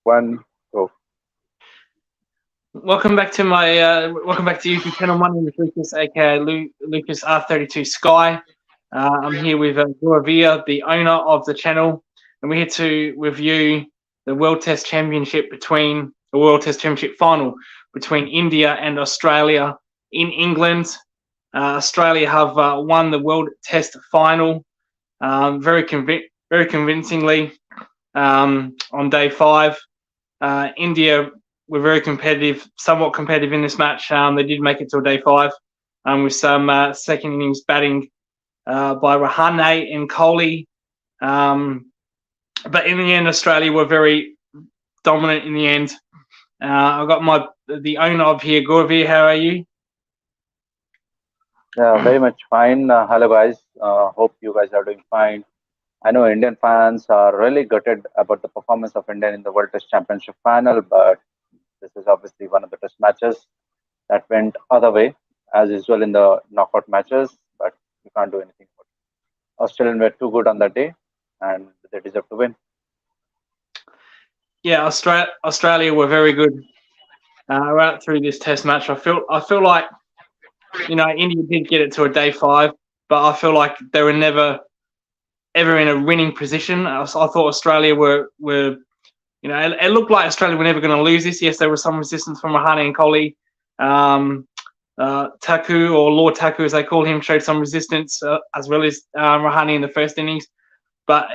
One, go. Welcome back to YouTube channel. My name is Lucas, aka Lucas R32 Sky. I'm here with Guravia, the owner of the channel, and we're here to review the World Test Championship final between India and Australia in England. Australia have won the World Test final very convincingly on day 5. India were very competitive, somewhat competitive in this match. They did make it till day 5 with some second innings batting by Rahane and Kohli. But in the end, Australia were very dominant in the end. I've got the owner of here, Gaurav. How are you? Very much fine. Hello, guys. Hope you guys are doing fine. I know Indian fans are really gutted about the performance of India in the World Test Championship final, but this is obviously one of the test matches that went other way, as usual in the knockout matches, but you can't do anything about it. Australians were too good on that day, and they deserve to win. Yeah, Australia were very good right through this test match. I feel like India did get it to a day 5, but I feel like they were never ever in a winning position. I thought Australia were it looked like Australia were never going to lose this. Yes, there was some resistance from Rahane and Kohli. Taku, or Lord Taku as they call him, showed some resistance as well as Rahane in the first innings. But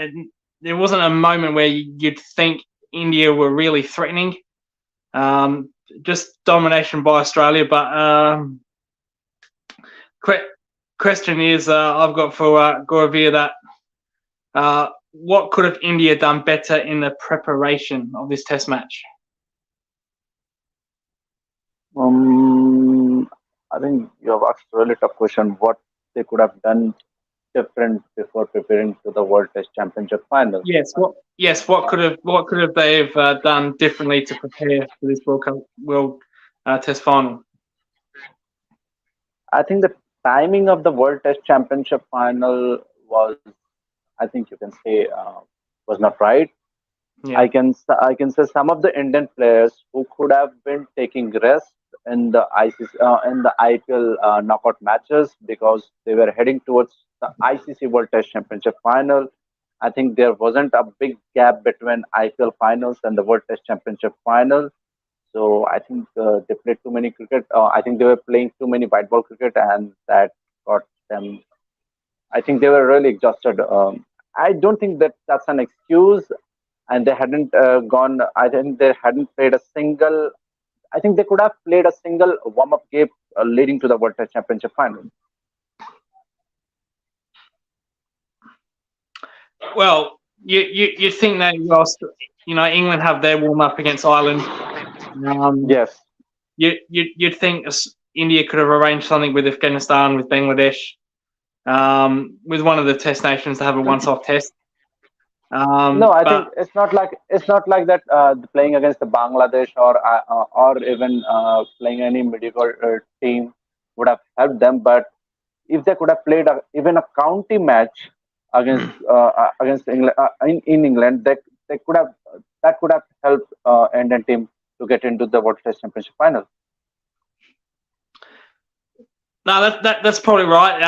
there wasn't a moment where you'd think India were really threatening. Just domination by Australia. But question is, I've got for Gauravir that what could have India done better in the preparation of this test match? I think you have asked a really tough question. What they could have done different before preparing to the World Test Championship final? What could have they done differently to prepare for this World Test final? I think the timing of the World Test Championship final was, I think you can say, was not right. Yeah. I can say some of the Indian players who could have been taking rest in the IPL knockout matches because they were heading towards the ICC World Test Championship final. I think there wasn't a big gap between IPL finals and the World Test Championship final. So I think they played too many cricket. I think they were playing too many white ball cricket, and that got them. I think they were really exhausted. I don't think that that's an excuse, and they hadn't gone. I think they hadn't played a single. I think they could have played a single warm-up game leading to the World Test Championship final. Well, you think that England have their warm-up against Ireland. Yes. You'd think India could have arranged something with Afghanistan, with Bangladesh, with one of the test nations to have a once-off test. No, I think it's not like that. Playing against the Bangladesh or even playing any mediocre team would have helped them. But if they could have played even a county match against England in England, they could have helped Indian team to get into the World Test Championship final. No, that's probably right.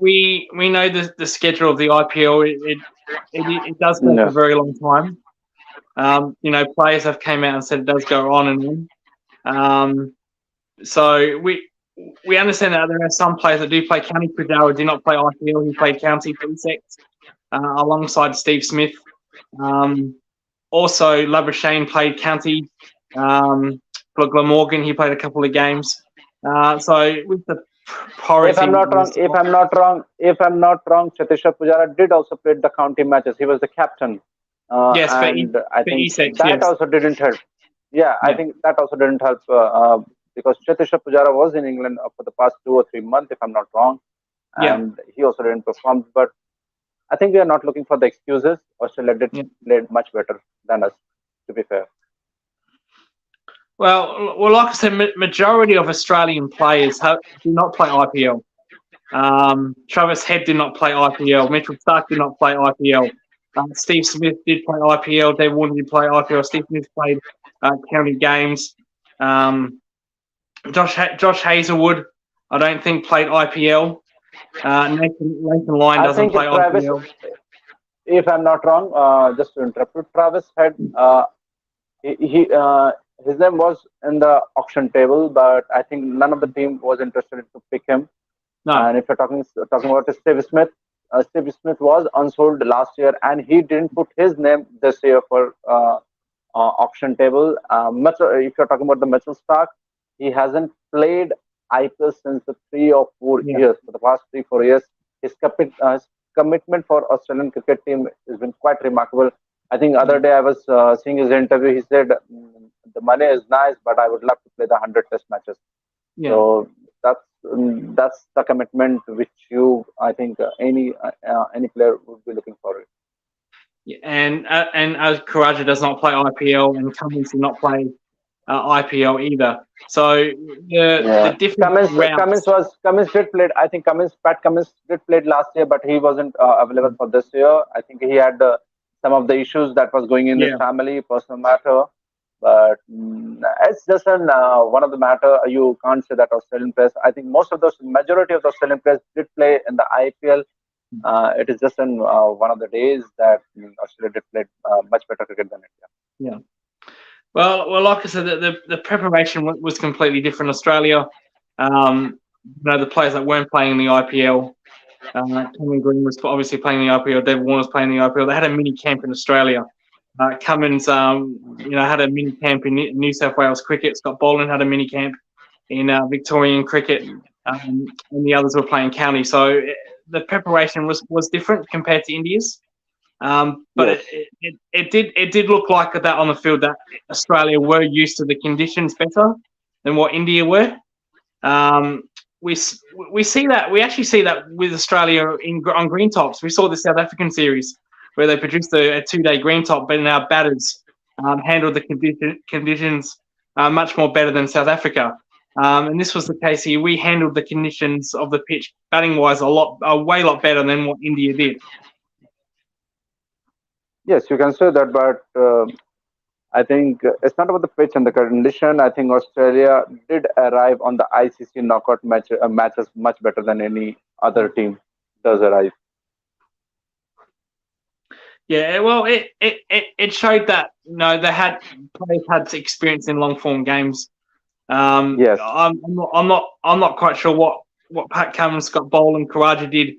We know the schedule of the IPL. It does take a very long time. Players have came out and said it does go on and on. So we understand that there are some players that do play county. Pujara did not play IPL. He played county for Essex alongside Steve Smith. Also, Labuschagne played county. For Glamorgan, he played a couple of games. So with the if I'm not wrong, Cheteshwar Pujara did also play the county matches. He was the captain. Yes, and I think Essex, that also didn't help. Yeah, I think that also didn't help because Cheteshwar Pujara was in England for the past 2 or 3 months, if I'm not wrong, and he also didn't perform. But I think we are not looking for the excuses. Australia did played much better than us, to be fair. Well, like I said, majority of Australian players do not play IPL. Travis Head did not play IPL. Mitchell Starc did not play IPL. Steve Smith did play IPL. Dave Warner did play IPL. Steve Smith played county games. Josh Hazelwood, I don't think played IPL. Nathan Lyon I doesn't think play Travis, IPL. if I'm not wrong, just to interrupt you, Travis had he his name was in the auction table, but I think none of the team was interested to pick him. No. And if you're talking about Steve Smith was unsold last year, and he didn't put his name this year for auction table. If you're talking about the Mitchell Stark, he hasn't played IPL since the 3 or 4 Yeah. years. For the past 3 4 years, his commitment for Australian cricket team has been quite remarkable. I think other day I was seeing his interview. He said, "The money is nice, but I would love to play the 100 Test matches." Yeah. So that's the commitment which I think any player would be looking for it. And as Karaja does not play IPL, and Cummins did not play IPL either. So the Yeah, different routes. Cummins did played. I think Pat Cummins did played last year, but he wasn't available for this year. I think he had some of the issues that was going in his Yeah. family, personal matter. But it's just one of the matter. You can't say that Australian players. I think majority of the Australian players did play in the IPL. It is just in one of the days that Australia did play much better cricket than India. Yeah. Well, like I said, the preparation was completely different. Australia, the players that weren't playing in the IPL, Cameron Green was obviously playing in the IPL. Dave Warner was playing in the IPL. They had a mini camp in Australia. Cummins, had a mini camp in New South Wales cricket. Scott Boland had a mini camp in Victorian cricket, and the others were playing county. So the preparation was different compared to India's. But Yes. it did look like that on the field that Australia were used to the conditions better than what India were. We actually see that with Australia on green tops. We saw the South African series where they produced a 2-day green top, but our batters handled the conditions much more better than South Africa. And this was the case here. We handled the conditions of the pitch batting wise a way lot better than what India did. Yes, you can say that, but I think it's not about the pitch and the condition. I think Australia did arrive on the ICC knockout matches much better than any other team does arrive. Yeah, well, it showed that players had experience in long form games. Yes. I'm not quite sure what Pat Cummins, Scott Bowl, and Karaja did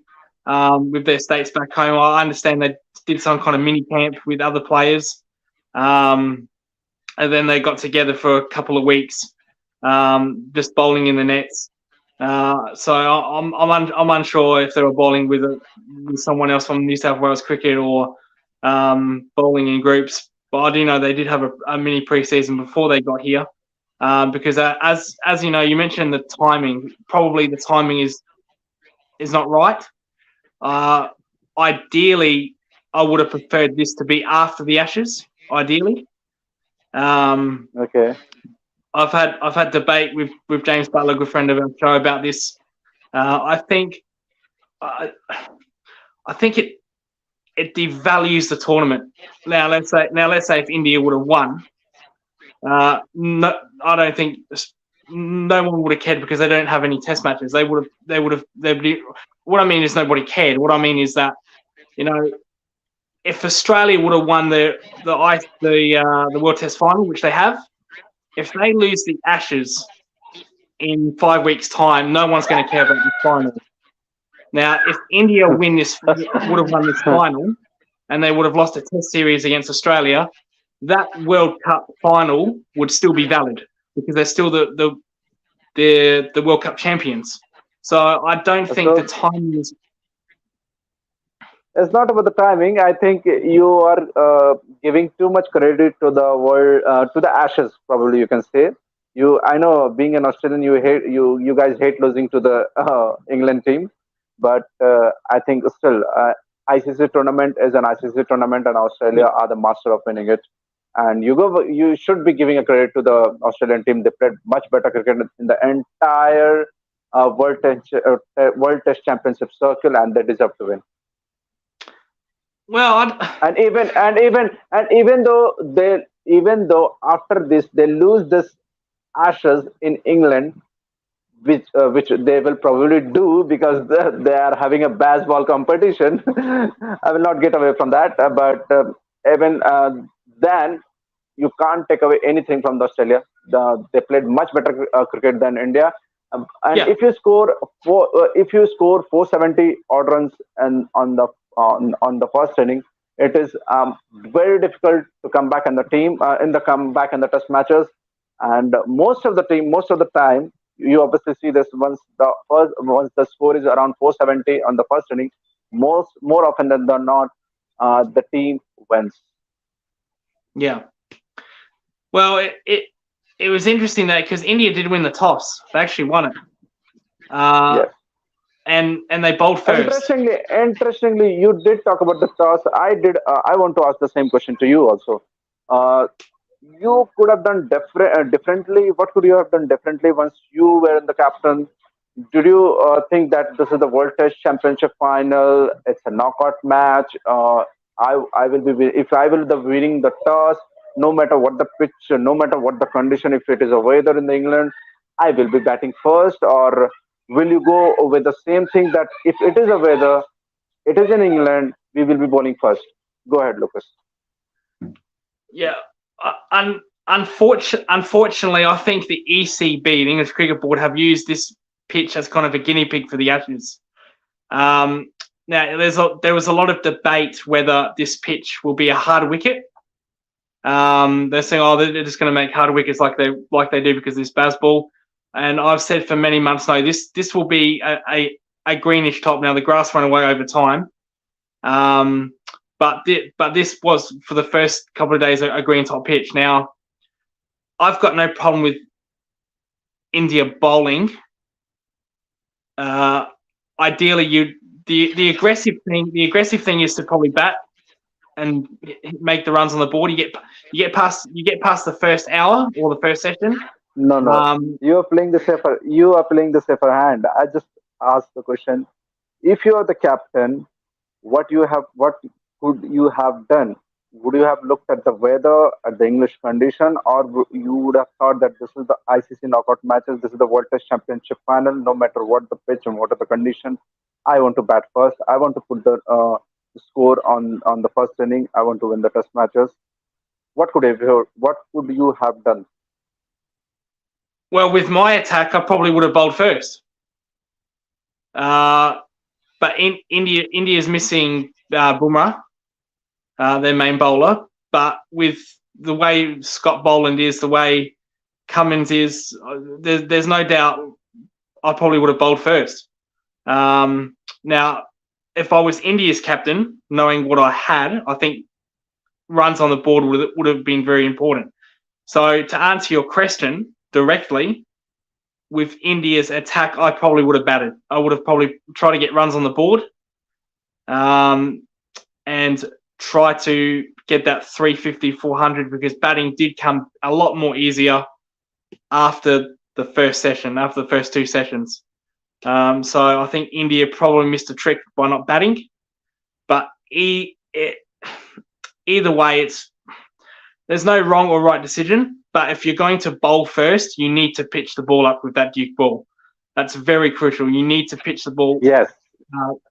with their states back home. I understand they did some kind of mini camp with other players, and then they got together for a couple of weeks, just bowling in the nets. So I'm unsure if they were bowling with someone else from New South Wales cricket or bowling in groups. But I do know they did have a mini pre-season before they got here, because as you know, you mentioned the timing. Probably the timing is not right. Ideally, I would have preferred this to be after the Ashes. Ideally, Okay. I've had debate with James Butler, a good friend of our show, about this. I think it devalues the tournament. Now let's say if India would have won, no, I don't think no one would have cared because they don't have any Test matches. What I mean is nobody cared. What I mean is that if Australia would have won the World Test final, which they have, if they lose the Ashes in 5 weeks' time, no one's going to care about the final. Now, if India would have won this final, and they would have lost a Test series against Australia, that World Cup final would still be valid because they're still the World Cup champions. So I don't think the timing is. It's not about the timing. I think you are giving too much credit to the world, to the Ashes. Probably you can say. I know, being an Australian, you guys hate losing to the England team, but I think still ICC tournament is an ICC tournament, and Australia are the master of winning it. And you should be giving a credit to the Australian team. They played much better cricket in the entire World Test Championship circle, and they deserve to win. Well, even though after this they lose this Ashes in England, which they will probably do because they are having a baseball competition. I will not get away from that, but even then, you can't take away anything from the Australia. They played much better cricket than India. And yeah, if you score 470 odd runs and on the first inning, it is very difficult to come back in the team in the comeback in the test matches. And most of the time, you obviously see this once the score is around 470 on the first inning, more often than not, the team wins. yeah. Well, it was interesting that because India did win the toss, they actually won it, uh, Yes. and they bowled first. Interestingly, you did talk about the toss. I did. I want to ask the same question to you also. Uh, you could have done differently. What could you have done differently once you were in the captain? Did you think that this is the World Test Championship final? It's a knockout match. I will be if I will the winning the toss. No matter what the pitch, no matter what the condition, if it is a weather in the England, I will be batting first. Or will you go with the same thing that if it is a weather, it is in England, we will be bowling first? Go ahead, Lucas. Yeah, unfortunately, I think the ECB, the English Cricket Board, have used this pitch as kind of a guinea pig for the Ashes. Now, there was a lot of debate whether this pitch will be a hard wicket. They're saying, oh, they're just going to make hard wickets like they do because of this baseball. And I've said for many months, no, this will be a greenish top. Now the grass went away over time, but this was for the first couple of days a green top pitch. Now I've got no problem with India bowling. Ideally, the aggressive thing is to probably bat and make the runs on the board. You get past the first hour or the first session. No, no. You are playing the safer. You are playing the safer hand. I just asked the question. If you are the captain, what could you have done? Would you have looked at the weather, at the English condition, or you would have thought that this is the ICC knockout matches, this is the World Test Championship final, no matter what the pitch and what are the condition, I want to bat first. I want to put the score on the first inning. I want to win the test matches. What could you have done? Well, with my attack, I probably would have bowled first. But India's missing Bumrah, their main bowler. But with the way Scott Boland is, the way Cummins is, there's no doubt I probably would have bowled first. Now, if I was India's captain, knowing what I had, I think runs on the board would have been very important. So to answer your question directly, with India's attack, I probably would have batted. I would have probably tried to get runs on the board, and try to get that 350, 400, because batting did come a lot more easier after the first session, after the first two sessions. So I think India probably missed a trick by not batting. But either way, there's no wrong or right decision. But if you're going to bowl first, you need to pitch the ball up with that Duke ball. That's very crucial. You need to pitch the ball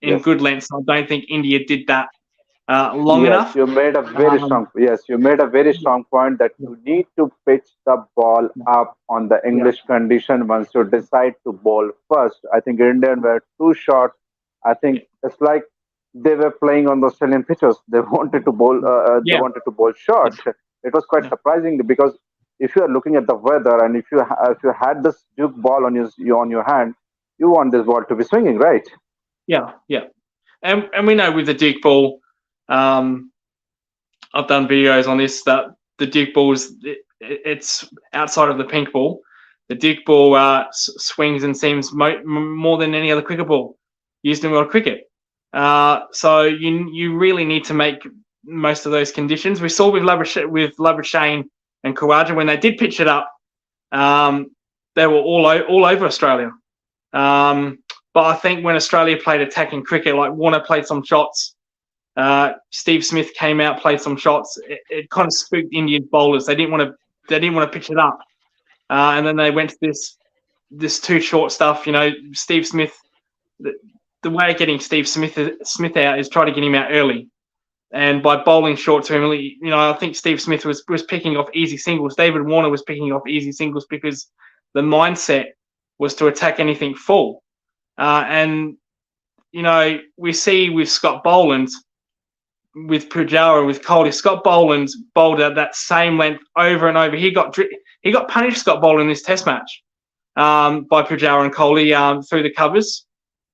in good length. So I don't think India did that long enough. You made a very strong. Yes, you made a very strong point that you need to pitch the ball up on the English condition once you decide to bowl first. I think Indian were too short. I think it's like they were playing on the Australian pitches. They wanted to bowl. They wanted to bowl short. It was quite surprising because if you are looking at the weather and if you had this Duke ball on your hand, you want this ball to be swinging, right? Yeah. And we know with the Duke ball, I've done videos on this, that the Duke ball it's outside of the pink ball. The Duke ball swings and seams more than any other cricket ball used in world cricket. So you really need to make most of those conditions. We saw with Labuschagne and Khawaja when they did pitch it up, they were all over Australia. But I think when Australia played attacking cricket, like Warner played some shots, Steve Smith came out, played some shots. It kind of spooked Indian bowlers. They didn't want to pitch it up, and then they went to this too short stuff. Steve Smith. The way of getting Steve Smith out is try to get him out early, and by bowling short to him, I think Steve Smith was picking off easy singles. David Warner was picking off easy singles because the mindset was to attack anything full, and we see with Scott Boland, with Pujara, with Kohli. Scott Boland bowled at that same length over and over. He got punished, Scott Boland, in this Test match by Pujara and Kohli through the covers,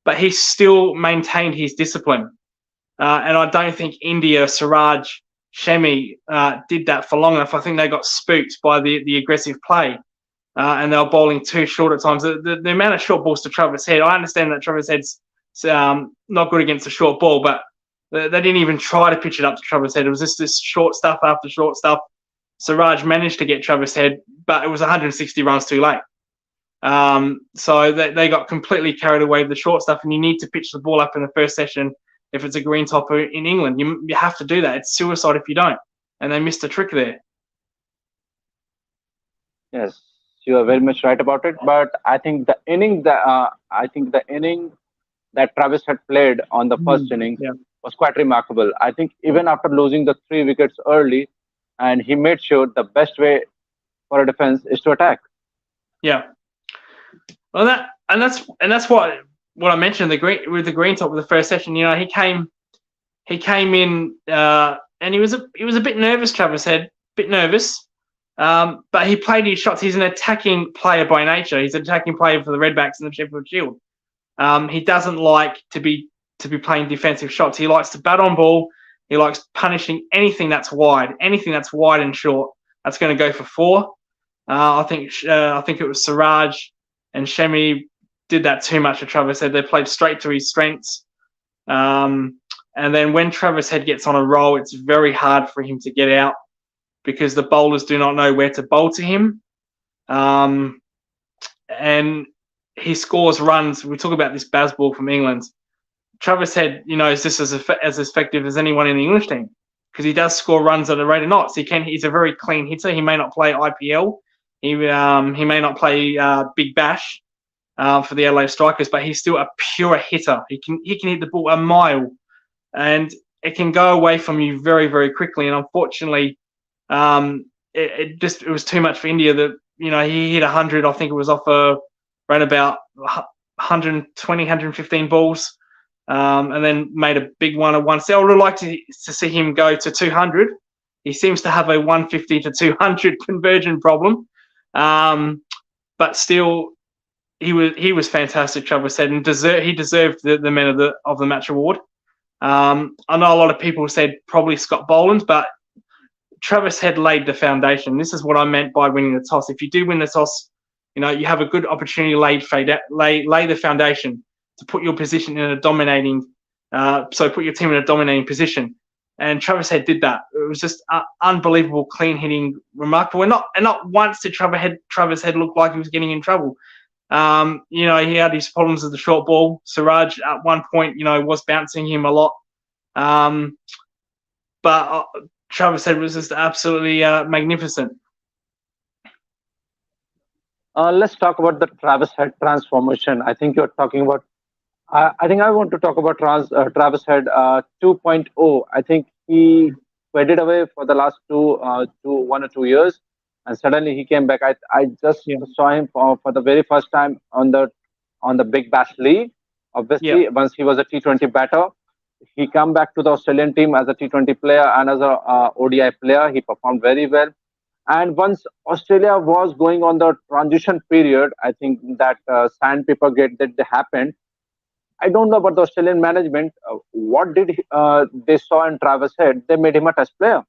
but he still maintained his discipline. And I don't think India, Siraj, Shemi did that for long enough. I think they got spooked by the aggressive play, and they were bowling too short at times. The amount of short balls to Travis Head, I understand that Travis Head's not good against the short ball, but they didn't even try to pitch it up to Travis Head. It was just this short stuff after short stuff. Siraj managed to get Travis Head, but it was 160 runs too late. So they got completely carried away with the short stuff, and you need to pitch the ball up in the first session. If it's a green topper in England, you have to do that. It's suicide if you don't. And they missed a trick there. Yes, you are very much right about it. But I think the inning that Travis had played on the first innings was quite remarkable. I think even after losing the 3 wickets early, and he made sure the best way for a defense is to attack. Yeah. Well, that's what I mentioned, with the green top with the first session. He came in and he was a bit nervous. Travis Head, but he played his shots. He's an attacking player by nature. He's an attacking player for the Redbacks and the Sheffield Shield. He doesn't like to be playing defensive shots. He likes to bat on ball. He likes punishing anything that's wide and short. That's going to go for 4. I think it was Siraj and Shemi did that too much to Travis Head. They played straight to his strengths. And then when Travis Head gets on a roll, it's very hard for him to get out because the bowlers do not know where to bowl to him. And he scores runs. We talk about this Bazball from England. Travis Head, is just as effective as anyone in the English team because he does score runs at a rate of knots. He's a very clean hitter. He may not play IPL. He may not play Big Bash for the Adelaide Strikers, but he's still a pure hitter. He can hit the ball a mile, and it can go away from you very, very quickly. And unfortunately, it was too much for India. That he hit 100. I think it was off around about 120, 115 balls. And then made a big one at once. I would like to see him go to 200. He seems to have a 150 to 200 conversion problem, but still, he was fantastic. Travis said, and he deserved the Man of the Match award. I know a lot of people said probably Scott Boland, but Travis Head laid the foundation. This is what I meant by winning the toss. If you do win the toss, you have a good opportunity to lay the foundation to put your position in a dominating, put your team in a dominating position. And Travis Head did that. It was just unbelievable, clean hitting, remarkable. And not once did Travis Head look like he was getting in trouble. He had his problems with the short ball. Siraj at one point, was bouncing him a lot. But Travis Head was just absolutely magnificent. Let's talk about the Travis Head transformation. I think you're talking about. I think I want to talk about Travis Head 2.0. I think he faded away for the last 1 or 2 years, and suddenly he came back. I just saw him for the very first time on the Big Bash League. Obviously, once he was a T20 batter, he came back to the Australian team as a T20 player and as a ODI player. He performed very well. And once Australia was going on the transition period, I think that sandpaper gate that happened. I don't know about the Australian management. What did they saw in Travis Head? They made him a Test player,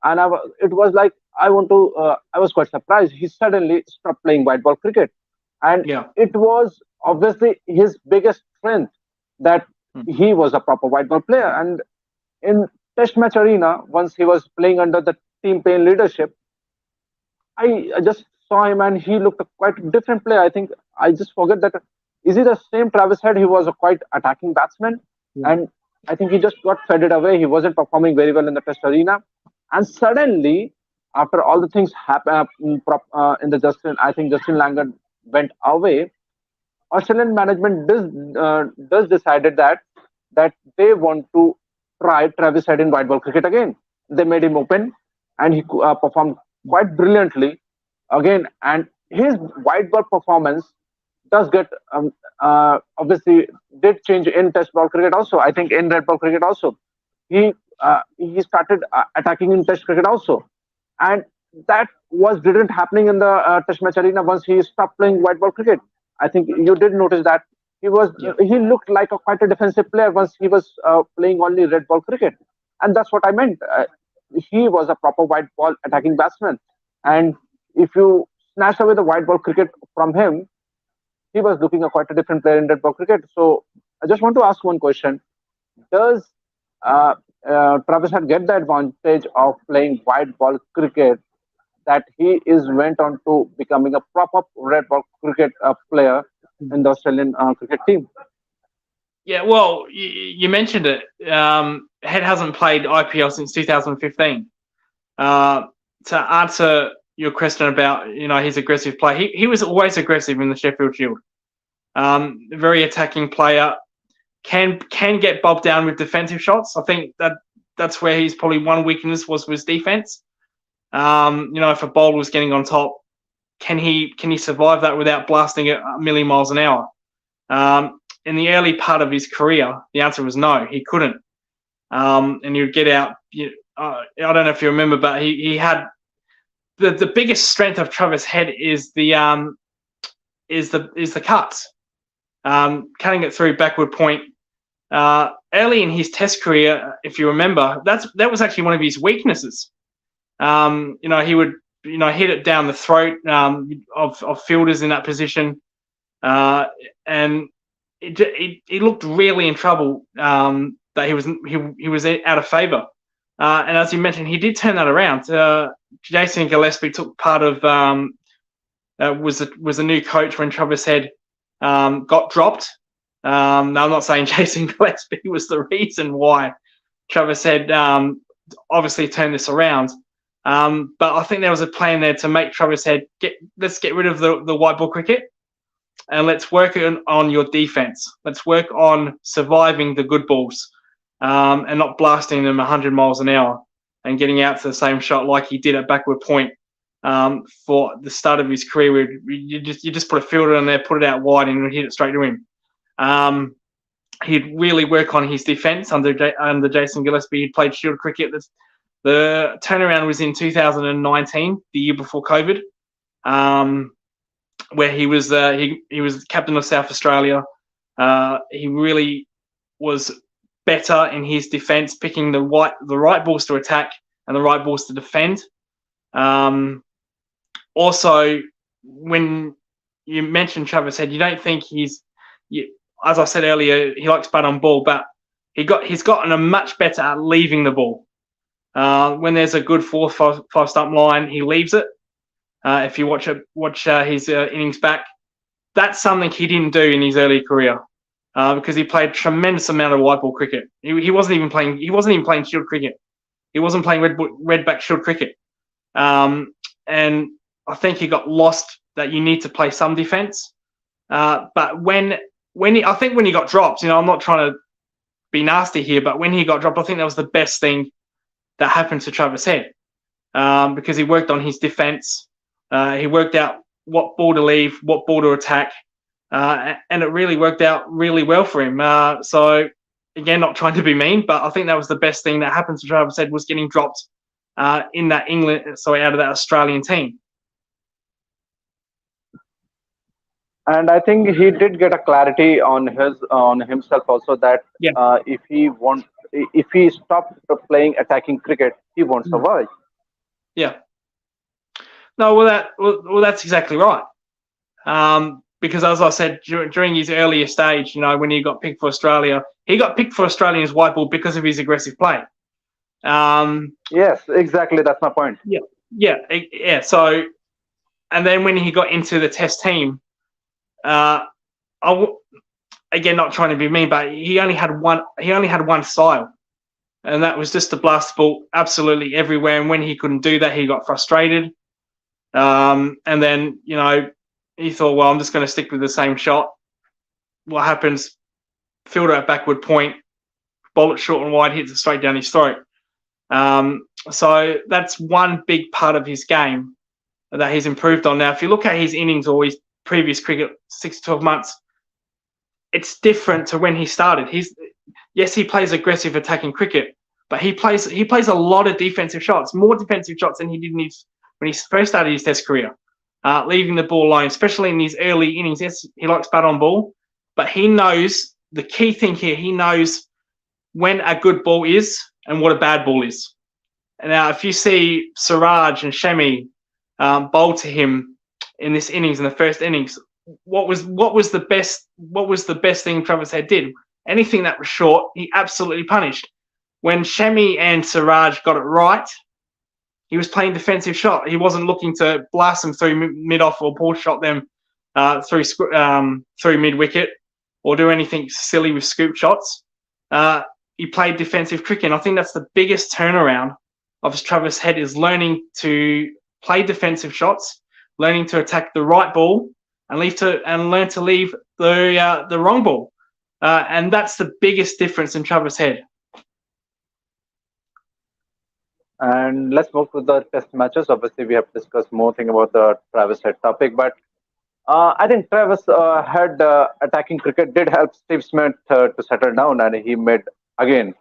and it was like I was quite surprised. He suddenly stopped playing white ball cricket, and it was obviously his biggest strength that he was a proper white ball player. And in Test match arena, once he was playing under the Team Payne leadership, I just saw him, and he looked a quite different player. I think I just forget that. Is he the same Travis Head? He was a quite attacking batsman, and I think he just got faded away. He wasn't performing very well in the Test arena, and suddenly, after all the things happen in the I think Justin Langer went away. Australian management does decided that they want to try Travis Head in white ball cricket again. They made him open, and he performed quite brilliantly again. And his white ball performance does get obviously did change in Test ball cricket also. I think in red ball cricket also, he started attacking in Test cricket also, and that was didn't happening in the Test match arena once he stopped playing white ball cricket. I think you did notice that he looked like quite a defensive player once he was playing only red ball cricket, and that's what I meant. He was a proper white ball attacking batsman, and if you snatch away the white ball cricket from him, he was looking quite a different player in red ball cricket. So I just want to ask one question: does uh, Travis Head get the advantage of playing white ball cricket that he is went on to becoming a proper red ball cricket player in the Australian cricket team? Yeah, well, you mentioned it. Head hasn't played IPL since 2015. To answer your question about his aggressive play, he was always aggressive in the Sheffield Shield. Very attacking player, can get bogged down with defensive shots. I think that's where he's probably one weakness was his defense. If a bowler was getting on top, can he survive that without blasting it a million miles an hour? In the early part of his career, the answer was no, he couldn't. And he would get out. I don't know if you remember, but he had the biggest strength of Travis Head is the cuts, cutting it through backward point. Early in his Test career, if you remember, that was actually one of his weaknesses. He would hit it down the throat of fielders in that position, and he looked really in trouble. That he was out of favour, and as you mentioned, he did turn that around. Jason Gillespie took part of was a new coach when Travis Head got dropped. Now I'm not saying Jason Gillespie was the reason why Travis Head obviously turned this around. But I think there was a plan there to make Travis Head let's get rid of the white ball cricket and let's work on your defense. Let's work on surviving the good balls and not blasting them 100 miles an hour and getting out to the same shot like he did at backward point for the start of his career. Where you just put a fielder in there, put it out wide, and hit it straight to him. He'd really work on his defense under Jason Gillespie. He played Shield cricket. The turnaround was in 2019, the year before COVID, where he was captain of South Australia. He really was better in his defence, picking the right balls to attack and the right balls to defend. Also, when you mentioned Travis Head, you don't think as I said earlier, he likes bat on ball, but he's gotten a much better at leaving the ball. When there's a good 4-5 stump line, he leaves it. If you watch his innings back, that's something he didn't do in his early career because he played a tremendous amount of white ball cricket. He wasn't even playing Shield cricket. He wasn't playing redback Shield cricket, and I think he got lost that you need to play some defence. But when he got dropped, I'm not trying to be nasty here, but when he got dropped, I think that was the best thing that happened to Travis Head because he worked on his defence. He worked out what ball to leave, what ball to attack, and it really worked out really well for him. So, again, not trying to be mean, but I think that was the best thing that happened to Travis Head was getting dropped out of that Australian team. And I think he did get a clarity on himself also that if he stopped playing attacking cricket, he won't survive. Yeah. No, well, that's exactly right. Because as I said, during his earlier stage, when he got picked for Australia, he got picked for Australia's white ball because of his aggressive play. Yes, exactly. That's my point. Yeah. So, and then when he got into the Test team, again, again, not trying to be mean, but he only had one style, and that was just to blast the ball absolutely everywhere. And when he couldn't do that, he got frustrated. And then, he thought, well, I'm just going to stick with the same shot. What happens? Fielder at backward point, bowl it short and wide, hits it straight down his throat. So that's one big part of his game that he's improved on. Now, if you look at his innings or his previous cricket, 6 to 12 months, it's different to when he started. Yes, he plays aggressive attacking cricket, but he plays a lot of defensive shots, more defensive shots than he did when he first started his Test career, leaving the ball alone, especially in his early innings. Yes, he likes bat on ball, but he knows the key thing here. He knows when a good ball is and what a bad ball is. And now, if you see Siraj and Shami bowl to him in this innings, in the first innings, what was the best thing Travis Head did? Anything that was short, he absolutely punished. When Shami and Siraj got it right, he was playing defensive shot. He wasn't looking to blast them through mid-off or pull shot them through mid-wicket or do anything silly with scoop shots. He played defensive cricket. And I think that's the biggest turnaround of Travis Head, is learning to play defensive shots, learning to attack the right ball, and learn to leave the wrong ball. And that's the biggest difference in Travis Head. And let's move to the test matches. Obviously, we have discussed more thing about the Travis Head topic, but I think Travis Head attacking cricket did help Steve Smith to settle down, and he made India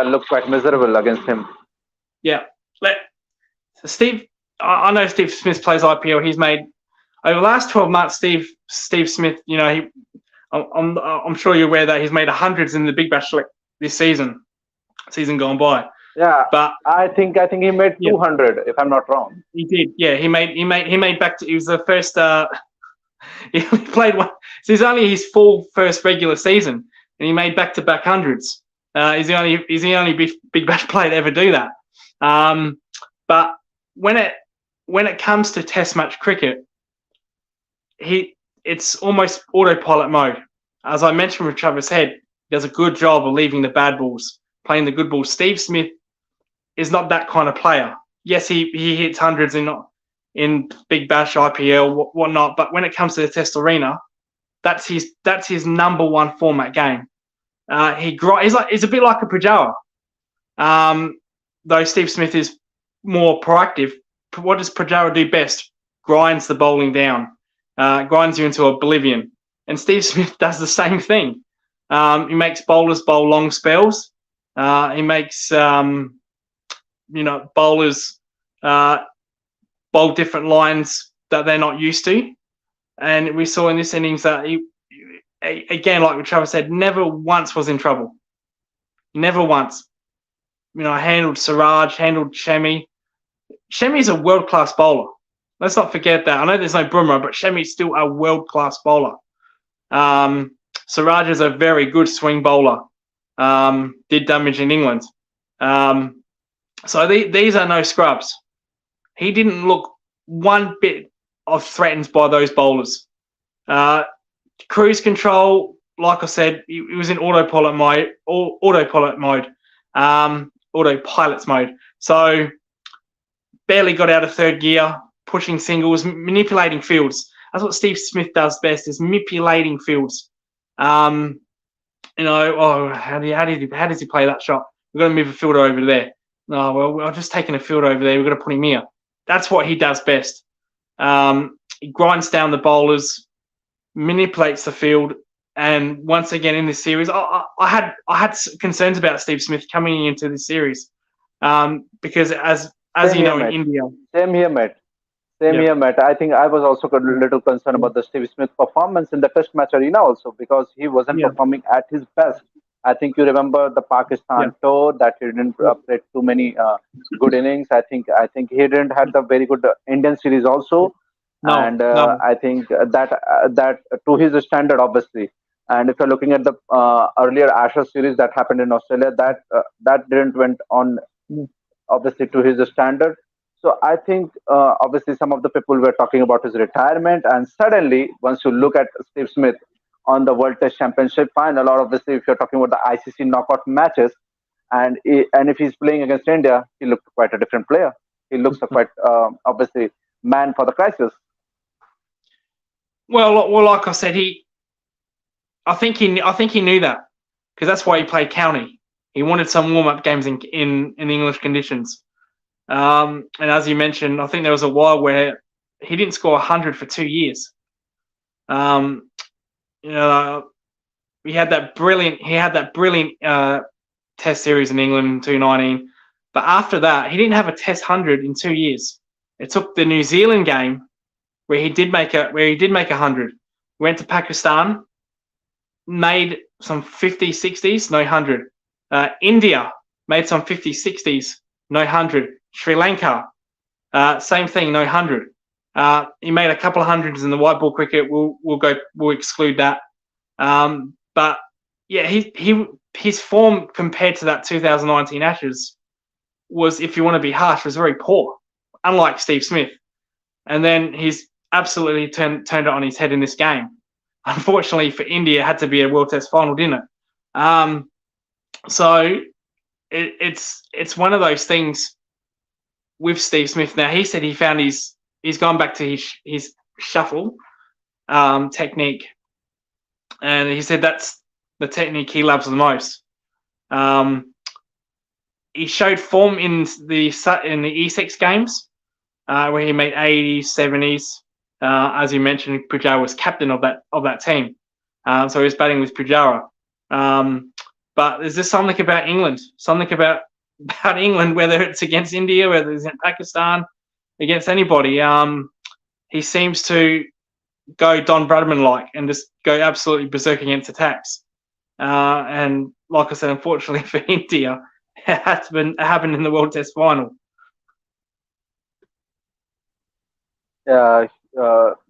look quite miserable against him. Yeah. Steve, I know Steve Smith plays IPL. He's made, over the last 12 months, Steve Smith, I'm sure you're aware that he's made hundreds in the Big Bash this season gone by. Yeah, but I think he made 200, if I'm not wrong. He did. Yeah, he made back to. He was the first. He played one. So it's only his full first regular season, and he made back-to-back hundreds. He's the only Big Bash player to ever do that. But when it comes to Test match cricket, it's almost autopilot mode. As I mentioned with Travis Head, he does a good job of leaving the bad balls, playing the good balls. Steve Smith is not that kind of player. Yes, he hits hundreds in Big Bash, IPL, whatnot. But when it comes to the Test arena, that's his number one format game. He's a bit like a Pujara. Though Steve Smith is more proactive. What does Pujara do best? Grinds the bowling down, grinds you into oblivion. And Steve Smith does the same thing. He makes bowlers bowl long spells. He makes bowlers bowl different lines that they're not used to. And we saw in this innings that he, again, like Travis said, never once was in trouble. Never once. Handled Siraj, handled Shami. Shami's a world-class bowler. Let's not forget that. I know there's no Bumrah, but Shami's still a world-class bowler. Siraj is a very good swing bowler. Did damage in England. So these are no scrubs. He didn't look one bit of threatened by those bowlers. Cruise control, like I said, he was in autopilot mode. So barely got out of third gear, pushing singles, manipulating fields. That's what Steve Smith does best, is manipulating fields. How does he play that shot? We've got to move a fielder over there. Oh, well, I've just taken a fielder over there. We've got to put him here. That's what he does best. He grinds down the bowlers, manipulates the field, and once again in this series, I had concerns about Steve Smith coming into this series, because as you know, in India. Same here, Matt. I think I was also a little concerned about the Steve Smith performance in the Test match arena also, because he wasn't performing at his best. I think you remember the Pakistan tour that he didn't play too many good innings. I think he didn't have the very good Indian series also. No. I think that to his standard, obviously. And if you're looking at the earlier Ashes series that happened in Australia, that didn't went on obviously to his standard. So I think obviously some of the people were talking about his retirement, and suddenly once you look at Steve Smith on the World Test Championship final, or obviously if you're talking about the ICC knockout matches, and if he's playing against India, he looked quite a different player. He looks a quite obviously man for the crisis. Well, like I said, I think he knew that, because that's why he played county. He wanted some warm up games in English conditions. And as you mentioned, I think there was a while where he didn't score 100 for 2 years. You know, he had that brilliant Test series in England in 2019, but after that, he didn't have a Test 100 in 2 years. It took the New Zealand game where he did make 100. Went to Pakistan, made some 50s, 60s, no 100. India made some 50s, 60s, no 100. Sri Lanka, same thing, no 100. He made a couple of hundreds in the white ball cricket. We'll exclude that. But yeah, his form compared to that 2019 Ashes was, if you want to be harsh, was very poor. Unlike Steve Smith, and then he's absolutely turned it on his head in this game. Unfortunately for India, it had to be a World Test final, didn't it? So it's one of those things with Steve Smith. Now, he said he's gone back to his shuffle technique, and he said that's the technique he loves the most. He showed form in the E6 games, where he made 80s, 70s. As you mentioned, Pujara was captain of that team, so he was batting with Pujara. But there's just something about England, whether it's against India, whether it's in Pakistan, against anybody. He seems to go Don Bradman-like and just go absolutely berserk against attacks. And like I said, unfortunately for India, it happened in the World Test final. Yeah,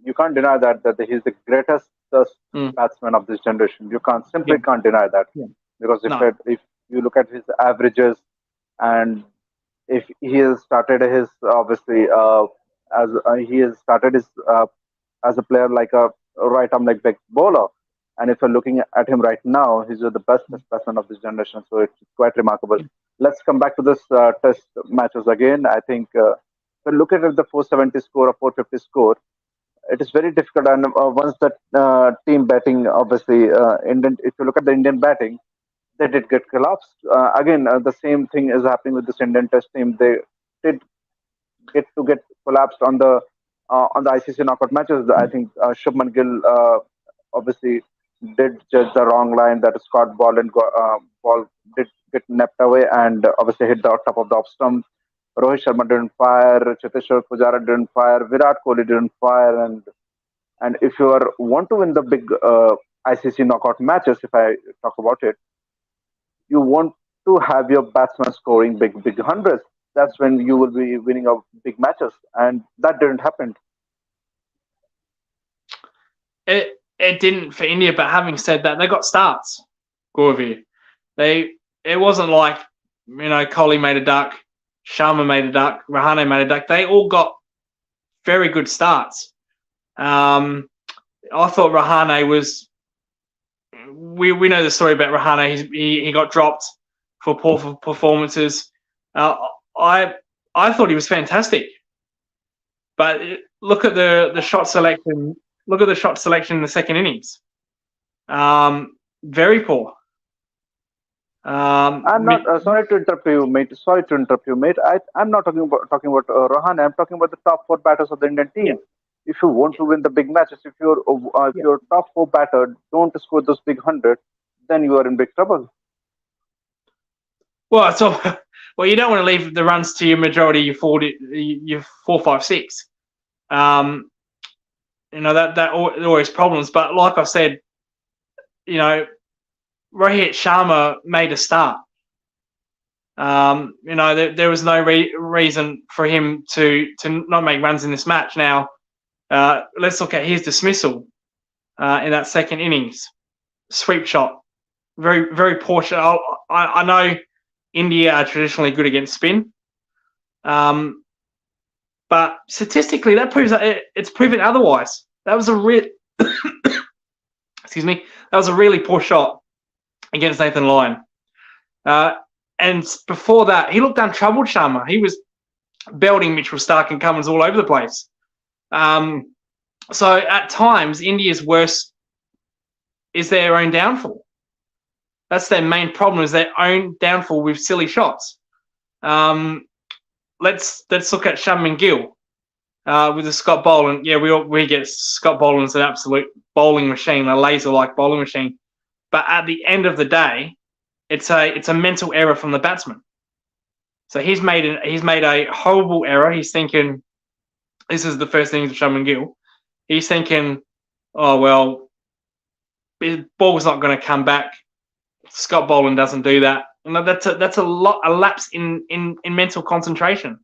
you can't deny that he's the greatest batsman of this generation. You can't deny that, because if you look at his averages, and if he has started his as a player like a right arm leg back bowler, and if you're looking at him right now, he's the best batsman of this generation. So it's quite remarkable. Let's come back to this test matches again. I think when look at the 470 score or 450 score, it is very difficult. And once the team batting, obviously, if you look at the Indian batting, they did get collapsed. Again, the same thing is happening with this Indian Test team. They did get collapsed on the ICC knockout matches. I think Shubman Gill obviously did judge the wrong line, that Scott ball did get napped away and obviously hit the top of the off stump. Rohit Sharma didn't fire, Cheteshwar Pujara didn't fire, Virat Kohli didn't fire, and if you want to win the big ICC knockout matches, if I talk about it, you want to have your batsmen scoring big hundreds. That's when you will be winning a big matches, and that didn't happen. It didn't for India, but having said that, they got starts. Gorvir, it wasn't like Kohli made a duck, Sharma made a duck, Rahane made a duck. They all got very good starts. I thought Rahane was. We know the story about Rahane. He got dropped for poor performances. I thought he was fantastic, but look at the shot selection. Look at the shot selection in the second innings. Very poor. I'm not sorry to interrupt you, mate. I'm not talking about Rahane. I'm talking about the top four batters of the Indian team. Yeah. If you want to win the big matches, if your top four batter don't score those big 100, then you are in big trouble. Well, you don't want to leave the runs to your majority, your 4, 5, 6. That always problems. But like I said, Rohit Sharma made a start. There was no reason for him to not make runs in this match. Now, let's look at his dismissal in that second innings. Sweep shot. Very, very poor shot. I know India are traditionally good against spin. But statistically, that proves that it's proven otherwise. That was a Excuse me. That was a really poor shot against Nathan Lyon. And before that, he looked untroubled, Sharma. He was belting Mitchell Stark and Cummins all over the place. So at times, India's worst is their own downfall. That's their main problem, is their own downfall with silly shots. Let's look at Shubman Gill with the Scott Boland. Yeah, we get Scott Boland's an absolute bowling machine, a laser-like bowling machine. But at the end of the day, it's a mental error from the batsman. So he's made a horrible error. He's thinking, this is the first innings of Shubman Gill. He's thinking, oh well, his ball's not going to come back. Scott Boland doesn't do that. That's a lapse in mental concentration.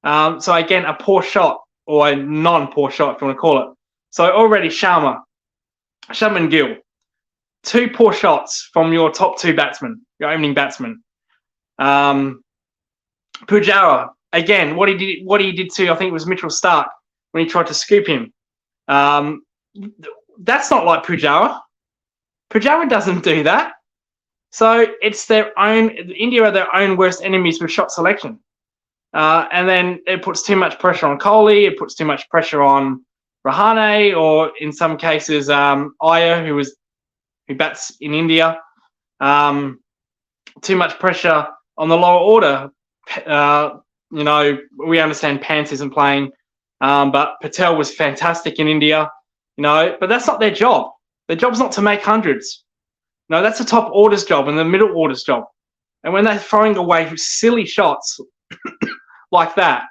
So again, a poor shot, or a non-poor shot, if you want to call it. So already Shubman Gill, 2 poor shots from your top 2 batsmen, your opening batsmen. Pujara, again, what he did to, I think it was Mitchell Stark when he tried to scoop him. That's not like Pujara. Pujara doesn't do that. So it's India are their own worst enemies with shot selection. And then it puts too much pressure on Kohli, it puts too much pressure on Rahane, or in some cases, Iyer, who bats in India. Too much pressure on the lower order. We understand Pants isn't playing, but Patel was fantastic in India. But that's not their job. Their job's not to make hundreds. No, that's the top order's job and the middle order's job. And when they're throwing away silly shots like that,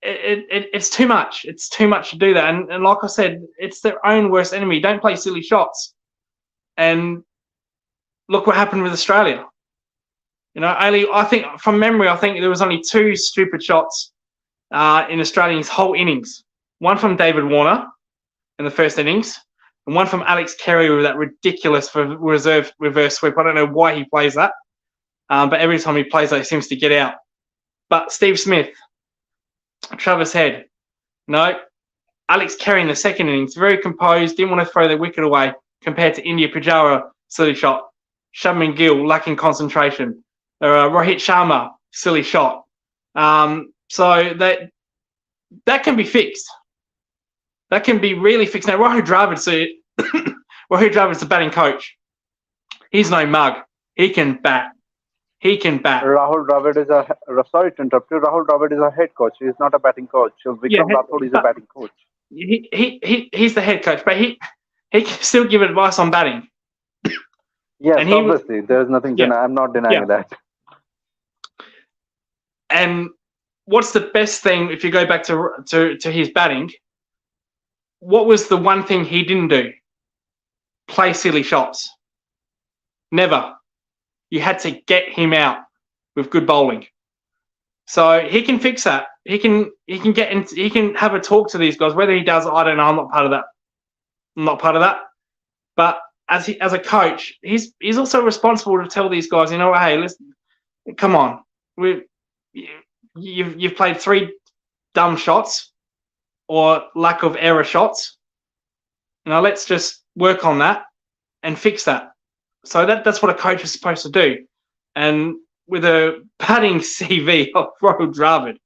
it's too much. It's too much to do that. And like I said, it's their own worst enemy. Don't play silly shots. And look what happened with Australia. I think from memory, there was only 2 stupid shots in Australia's whole innings. One from David Warner in the first innings, and one from Alex Carey with that ridiculous reverse sweep. I don't know why he plays that, but every time he plays that, he seems to get out. But Steve Smith, Travis Head, no. Alex Carey in the second innings, very composed, didn't want to throw the wicket away, compared to India. Pujara, silly shot. Shubman Gill, lacking concentration. Rohit Sharma, silly shot. So that can be fixed. That can be really fixed. Now, Rahul Dravid's the batting coach. He's no mug. He can bat. Rahul Dravid is sorry to interrupt you. Rahul Dravid is a head coach. He's not a batting coach. Vikram Rathod is a batting coach. He's the head coach, but he can still give advice on batting. Yes, and obviously. There's nothing. I'm not denying that. And what's the best thing, if you go back to his batting, what was the one thing he didn't do? Play silly shots. Never. You had to get him out with good bowling. So he can fix that. He can have a talk to these guys. Whether he does, I don't know. I'm not part of that. But as a coach, he's also responsible to tell these guys, hey, listen, come on, you've played 3 dumb shots or lack of error shots. Let's just work on that and fix that. So that's what a coach is supposed to do. And with a batting CV of Rahul Dravid,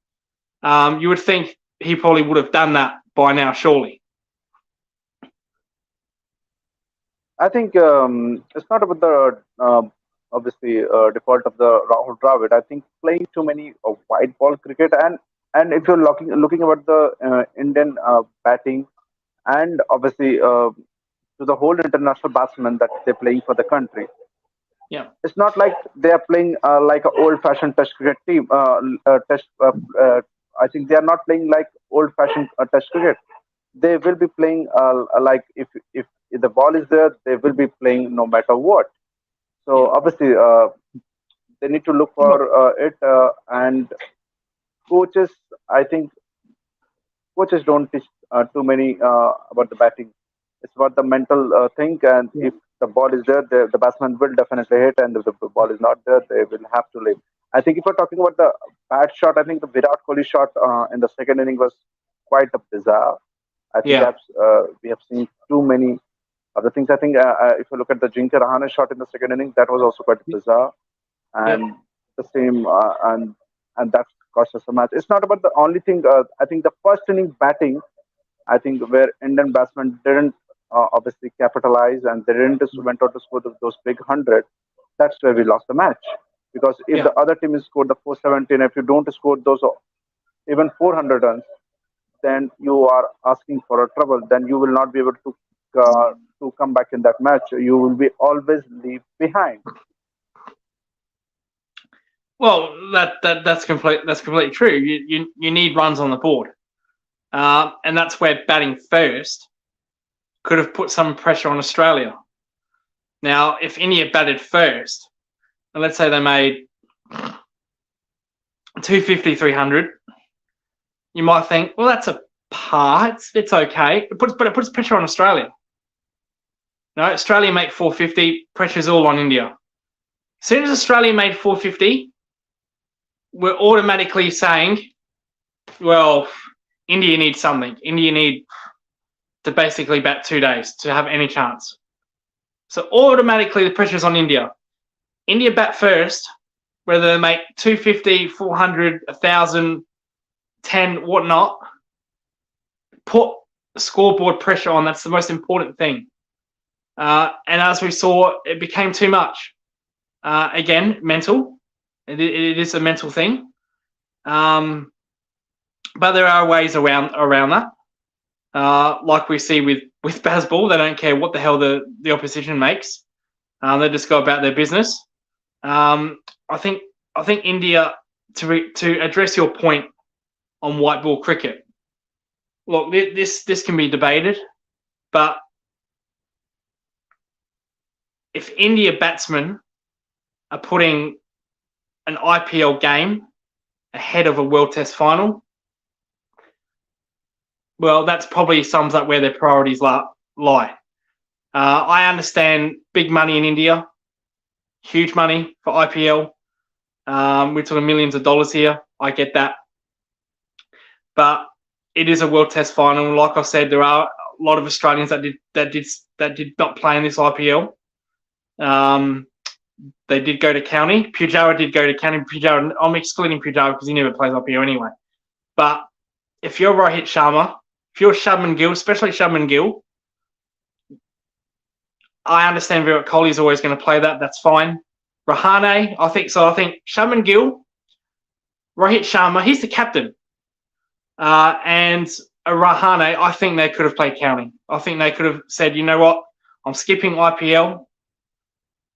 you would think he probably would have done that by now, surely. I think it's not about the default of the Rahul Dravid. I think playing too many white ball cricket, and if you're looking about the Indian batting, and obviously to the whole international batsmen that they're playing for the country. Yeah, it's not like they are playing like an old-fashioned Test cricket team. I think they are not playing like old-fashioned Test cricket. They will be playing like if the ball is there, they will be playing no matter what. So obviously, they need to look for it. And coaches, I think, coaches don't teach too many about the batting. It's about the mental thing, and if the ball is there, the batsman will definitely hit, and if the ball is not there, they will have to leave. I think if we're talking about the bad shot, I think the Virat Kohli shot in the second inning was quite a bizarre. I think we have seen too many Other things, I think, if you look at the Jinka Rahane shot in the second inning, that was also quite bizarre, Yep. and the same, and that cost us a match. It's not about the only thing. I think the first inning batting, I think, where Indian batsmen didn't obviously capitalize and they didn't just went out to score those big 100. That's where we lost the match. Because if Yeah. the other team is scored the 417, if you don't score those even 400 runs, then you are asking for a trouble. Then you will not be able to come back in that match. You will be always leave behind. Well, that's completely true. You need runs on the board, and that's where batting first could have put some pressure on Australia. Now, if India batted first, and let's say they made 250, 300, you might think, well, that's a par. It's okay. But it puts pressure on Australia. No, Australia make 450. Pressure's all on India. As soon as Australia made 450, we're automatically saying, well, India needs something. India need to basically bat 2 days to have any chance. So automatically the pressure's on India. India bat first, whether they make 250, 400, 1,000, 10, whatnot, put scoreboard pressure on. That's the most important thing. And as we saw, it became too much. Again, mental. It is a mental thing. But there are ways around that. Like we see with Bazball, they don't care what the hell the opposition makes. They just go about their business. I think India, to address your point on white ball cricket. Look, this can be debated, but if India batsmen are putting an IPL game ahead of a World Test final, well, that's probably sums up where their priorities lie. I understand big money in India, huge money for IPL. We're talking millions of dollars here. I get that. But it is a World Test final. Like I said, there are a lot of Australians that did not play in this IPL. They did go to county. Pujara did go to county. Pujara, I'm excluding Pujara because he never plays IPL anyway. But if you're Rohit Sharma, if you're Shubman Gill, especially Shubman Gill, I understand Virat Kohli is always going to play that. That's fine. Rahane, I think so. I think Shubman Gill, Rohit Sharma, he's the captain. And Rahane, I think they could have played county. I think they could have said, you know what, I'm skipping IPL.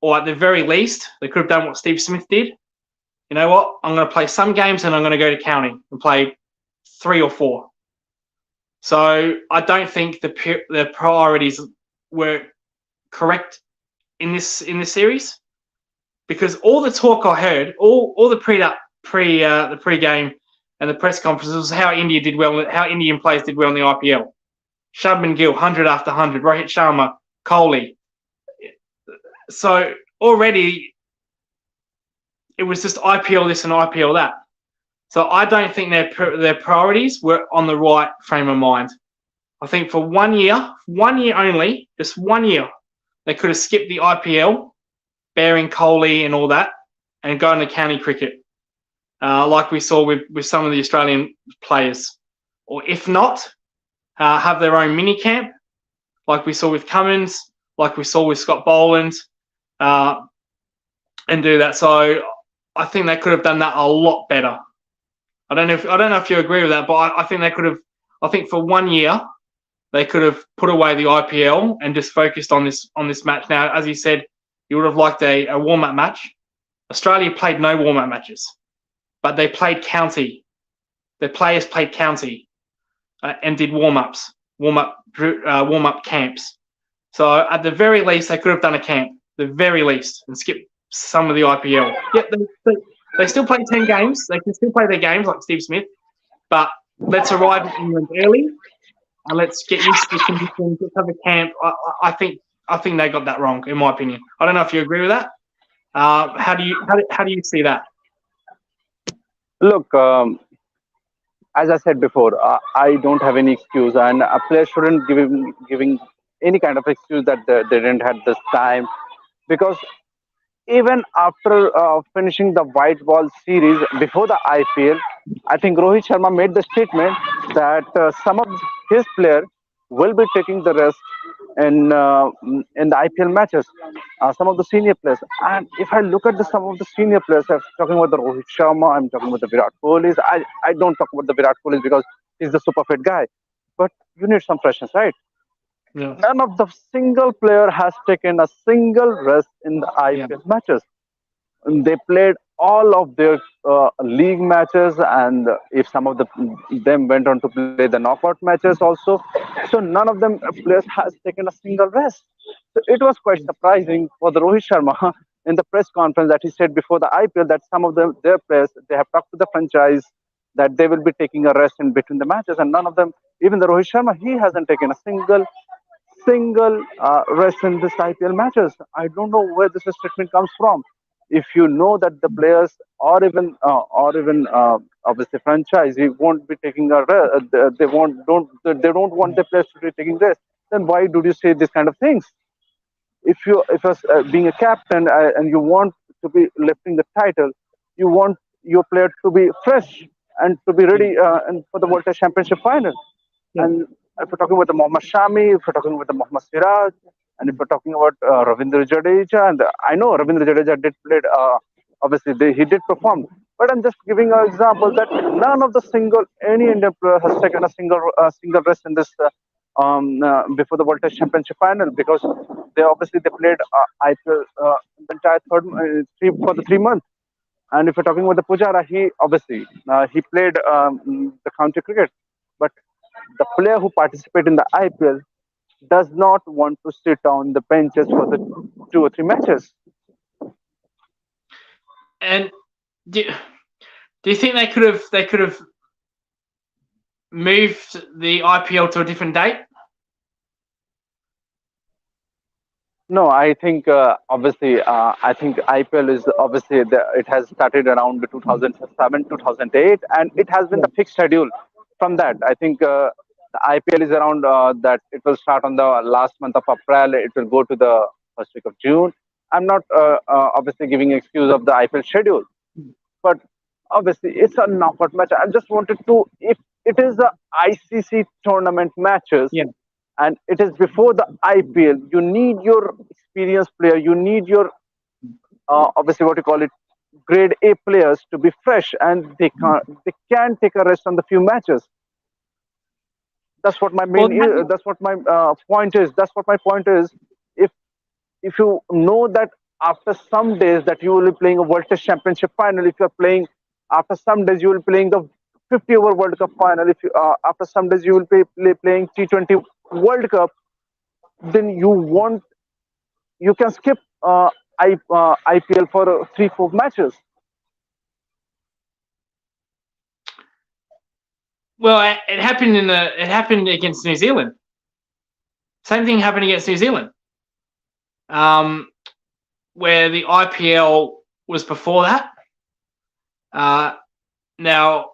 Or at the very least, they could have done what Steve Smith did. You know what, I'm going to play some games and I'm going to go to county and play 3 or 4. So I don't think the priorities were correct in this series, because all the talk I heard, all the pre-game and the press conferences was how India did well, how Indian players did well in the IPL. Shubman Gill, 100 after 100. Rohit Sharma, Kohli. So already it was just IPL this and IPL that. So I don't think their priorities were on the right frame of mind. I think for 1 year only, just 1 year, they could have skipped the IPL, bearing Kohli and all that, and gone to county cricket, like we saw with some of the Australian players. Or if not, have their own mini camp, like we saw with Cummins, like we saw with Scott Boland, and do that. So I think they could have done that a lot better. I don't know if you agree with that, but I think they could have. I think for 1 year they could have put away the IPL and just focused on this match. Now, as you said, you would have liked a warm-up match. Australia played no warm-up matches, but they played county. Their players played county and did warm-ups, warm-up camps. So at the very least, they could have done a camp, the very least, and skipped some of the IPL. Yep, they still play 10 games. They can still play their games like Steve Smith, but let's arrive in England early and let's get used to the conditions. Let's have a camp. I think they got that wrong, in my opinion. I don't know if you agree with that. How do you see that? Look, as I said before, I don't have any excuse, and a player shouldn't giving any kind of excuse that they didn't have this time, because even after finishing the white ball series before the IPL, I think Rohit Sharma made the statement that some of his players will be taking the rest in the IPL matches. Some of the senior players, and if I look at some of the senior players, I'm talking about the Rohit Sharma, I'm talking about the Virat Kohlis. I don't talk about the Virat Kohlis because he's the super fit guy, but you need some freshness, right? Yeah. None of the single player has taken a single rest in the Yeah. IPL matches. They played all of their league matches, and if some of them went on to play the knockout matches also, so none of them players has taken a single rest. So it was quite surprising for the Rohit Sharma in the press conference that he said before the IPL that some of them, their players, they have talked to the franchise that they will be taking a rest in between the matches, and none of them, even the Rohit Sharma, he hasn't taken a single rest in this IPL matches. I don't know where this statement comes from. If you know that the players, or even obviously franchise, he won't be taking a rest, they don't want the players to be taking rest. Then why do you say this kind of things? If as being a captain and you want to be lifting the title, you want your player to be fresh and to be Yeah. ready and for the World Test Championship final. Yeah. And if we're talking about the Mohammad Shami, if we're talking about the Mohammad Siraj, and if we're talking about Ravindra Jadeja, and I know Ravindra Jadeja did play, obviously he did perform, but I'm just giving an example that none of the single any Indian player has taken a single rest in this before the World Test Championship final, because they played IPL the entire for the 3 months. And if you're talking about the Pujara, he obviously he played the county cricket, but the player who participate in the IPL does not want to sit on the benches for the 2 or 3 matches. And do, do you think they could have moved the IPL to a different date? No, I think I think IPL is obviously it has started around 2007, 2008, and it has been Yeah. the fixed schedule from that. I think the IPL is around that it will start on the last month of April. It will go to the first week of June. I'm not obviously giving excuse of the IPL schedule, but obviously it's a knockout match. I just wanted to, if it is the ICC tournament matches Yeah. and it is before the IPL, you need your experienced player, you need your obviously what you call it, grade A players to be fresh, and they can take a rest on the few matches. That's what my Well, that's what my point is. That's what my point is. If if you know that after some days that you will be playing a World Test Championship final, if you're playing after some days you will be playing the 50 over World Cup final, if you after some days you will be playing T20 World Cup, then you can skip IPL for 3 4 matches. well, it happened against New Zealand. Same thing happened against New Zealand, um, where the IPL was before that. Uh, now,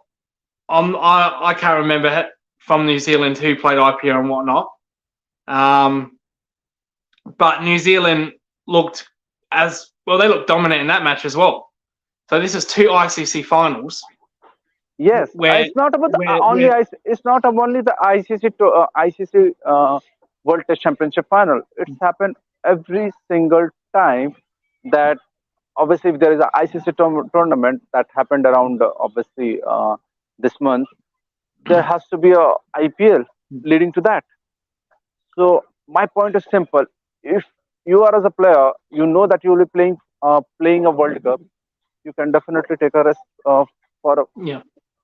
I can't remember from New Zealand who played IPL and whatnot, um, but New Zealand looked as well. They looked dominant in that match as well. So this is 2 ICC finals Yes, where it's not about the only where it's not only the ICC World Test Championship final. It's happened every single time that obviously if there is a ICC tournament that happened around obviously this month, there has to be a IPL leading to that. So my point is simple: if you are as a player, you know that you will be playing a World Cup, you can definitely take a rest for yeah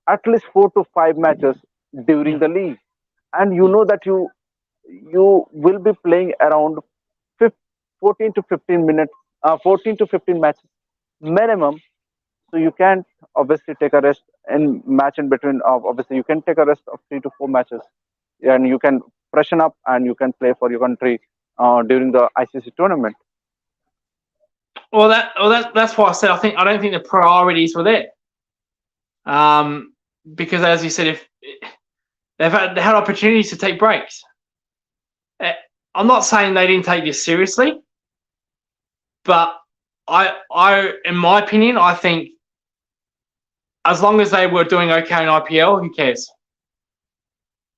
at least 4 to 5 matches during yeah the league, and you know that you will be playing around 14 to 15 minutes, 14 to 15 matches minimum. So you can obviously take a rest and match in between. Obviously, you can take a rest of 3 to 4 matches, and you can freshen up and you can play for your country during the ICC tournament. that's why I said I don't think the priorities were there. Um, because as you said, if they had opportunities to take breaks, I'm not saying they didn't take this seriously, but in my opinion, I think as long as they were doing okay in IPL, who cares?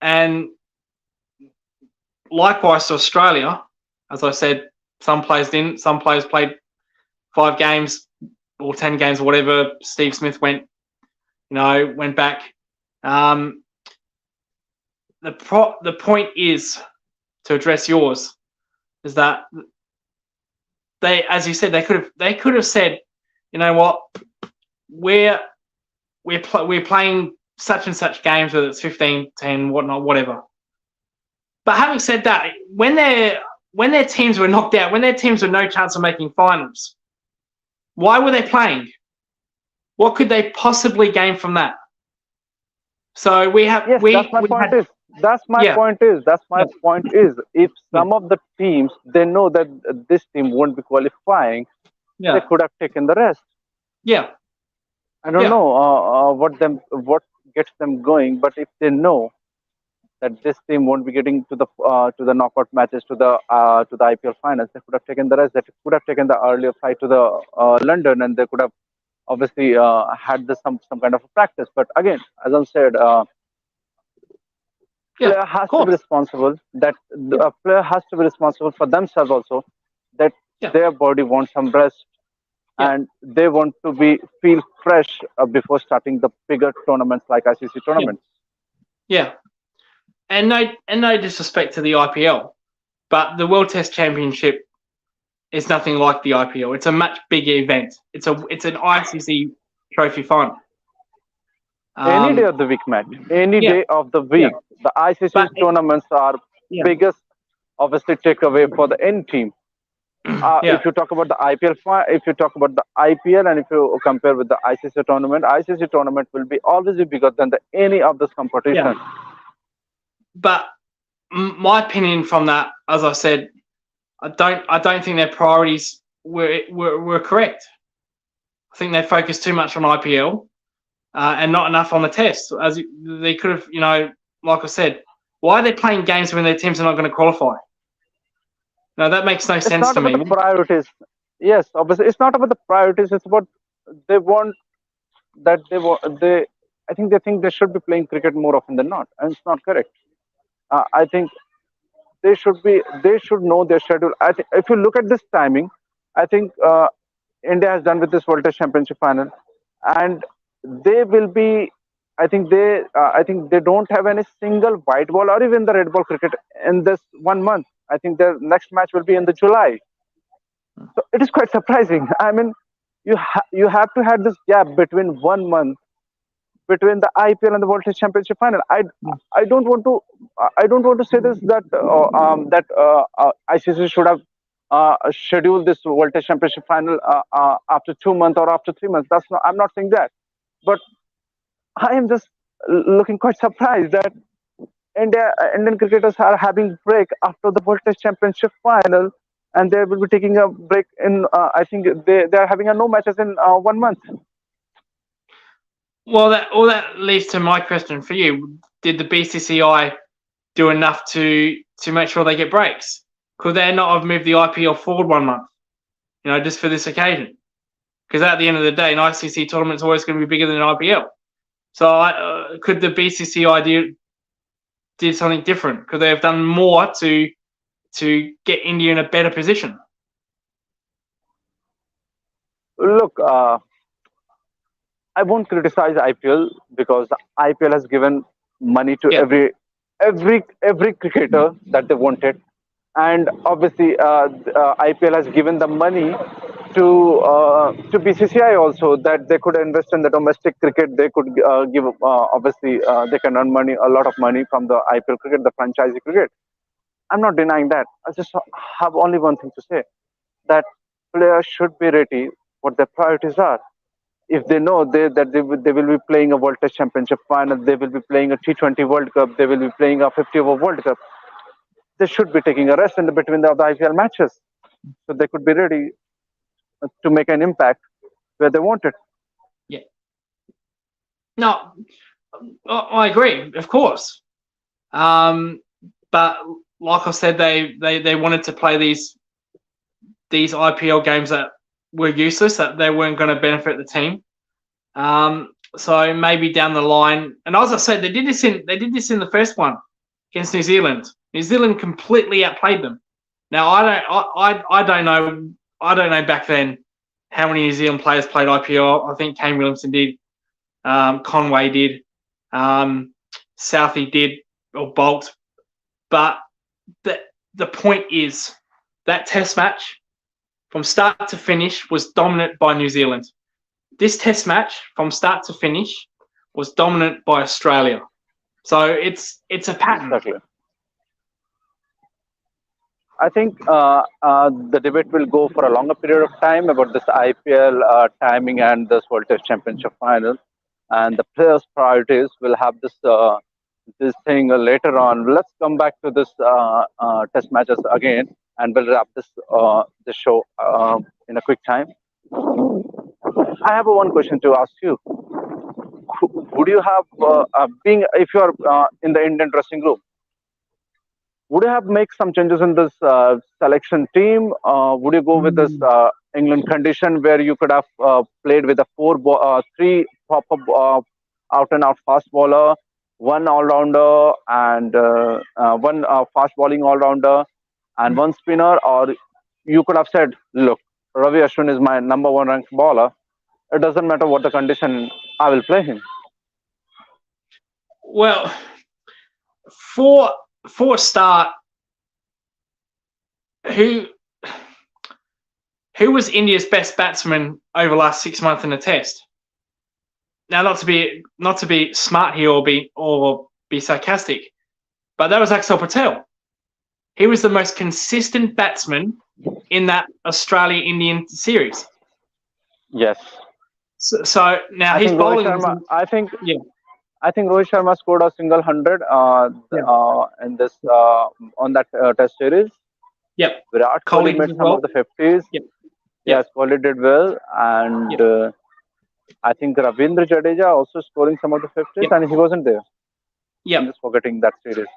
And likewise to Australia, as I said, some players didn't. Some players played 5 games or 10 games or whatever. Steve Smith went back. The point is, to address yours, is that they, as you said, they could have said, you know what, we're playing such and such games, whether it's 15, 10, whatnot, whatever. But having said that, when their teams were knocked out, when their teams were no chance of making finals, why were they playing? What could they possibly gain from that? So we have Yes, we that's my we point. had That's my yeah point. That's my yeah point. Is if yeah some of the teams they know that this team won't be qualifying, they yeah could have taken the rest. yeah I don't yeah know what gets them going, but if they know that this team won't be getting to the knockout matches to the IPL finals, they could have taken the rest. They could have taken the earlier flight to the London, and they could have obviously had some kind of a practice. But again, as I said, yeah. player Of has to be course. responsible. That the Yeah player has to be responsible for themselves also. That yeah their body wants some rest yeah and they want to be feel fresh before starting the bigger tournaments like ICC yeah tournaments. yeah. And no disrespect to the IPL, but the World Test Championship is nothing like the IPL. It's a much bigger event. It's an ICC trophy final. Any day Um, of the week, Matt. Any yeah, day of the yeah, week. The ICC but tournaments are yeah, biggest, obviously, takeaway for the N team. yeah, If you talk about the IPL, if you talk about the IPL, and if you compare with the ICC tournament will be always be bigger than the any of this yeah. competition. But my opinion from that, as I said, I don't think their priorities were correct. I think they focused too much on IPL and not enough on the test. As they could have, like I said, why are they playing games when their teams are not going to qualify? No, that makes no It's sense not to about the me. priorities. Yes, obviously, it's not about the priorities. It's about they want that they want they. I think they think they should be playing cricket more often than not, and it's not correct. I think they should know their schedule. I think if you look at this timing, I think India has done with this World Test Championship final, and they will be. I think they don't have any single white ball or even the red ball cricket in this 1 month. I think their next match will be in the July. So it is quite surprising. I mean, you have to have this gap between 1 month between the IPL and the World Test Championship final. I don't want to say this that ICC should have scheduled this World Test Championship final after 2 months or after 3 months. That's not, I'm not saying that, but I am just looking quite surprised that Indian cricketers are having break after the World Test Championship final, and they will be taking a break in. I think they are having a no matches in 1 month. Well, that leads to my question for you: did the BCCI do enough to make sure they get breaks? Could they not have moved the IPL forward 1 month? Just for this occasion? Because at the end of the day, an ICC tournament is always going to be bigger than an IPL. So, could the BCCI did something different? Could they have done more to get India in a better position? Look, I won't criticize IPL because IPL has given money to Yeah, every cricketer that they wanted, and obviously IPL has given the money to BCCI also that they could invest in the domestic cricket. They could give obviously they can earn money, a lot of money from the IPL cricket, the franchise cricket. I'm not denying that. I just have only one thing to say, that players should be ready what their priorities are. If they know they will be playing a World Test Championship final, they will be playing a T20 World Cup, they will be playing a 50 over World Cup, they should be taking a rest in between the IPL matches, so they could be ready to make an impact where they want it. yeah. No, I agree, of course. But like I said, they wanted to play these IPL games that were useless, that they weren't going to benefit the team. So maybe down the line, and as I said, they did this in the first one against New Zealand. New Zealand completely outplayed them. Now I don't know back then how many New Zealand players played IPL. I think Kane Williamson did, Conway did, Southey did, or Bolt. But the point is that Test match from start to finish was dominant by New Zealand. This Test match from start to finish was dominant by Australia. So it's a pattern. Exactly. I think the debate will go for a longer period of time about this IPL timing and this World Test Championship final, and the players' priorities. Will have this thing later on. Let's come back to this Test matches again, and we'll wrap this show in a quick time. I have one question to ask you. Would you have being if you are in the Indian dressing room? Would you have make some changes in this selection team? Would you go with this England condition where you could have played with a three proper out and out fast bowler, one all rounder, and one fast bowling all rounder, and one spinner? Or you could have said, look, Ravi Ashwin is my number one ranked bowler. It doesn't matter what the condition, I will play him. Well, for a start, who was India's best batsman over the last 6 months in a Test? Now, not to be smart here or be sarcastic, but that was Axar Patel. He was the most consistent batsman in that Australia-Indian series. Yes. So now his bowling. I think Rohit Sharma scored a single 100 in this on that Test series. Yep. Virat Kohli made some of the 50s. Yep. Yes, Kohli did well, and I think Ravindra Jadeja also scoring some of the 50s, and he wasn't there. Yeah, I'm just forgetting that series.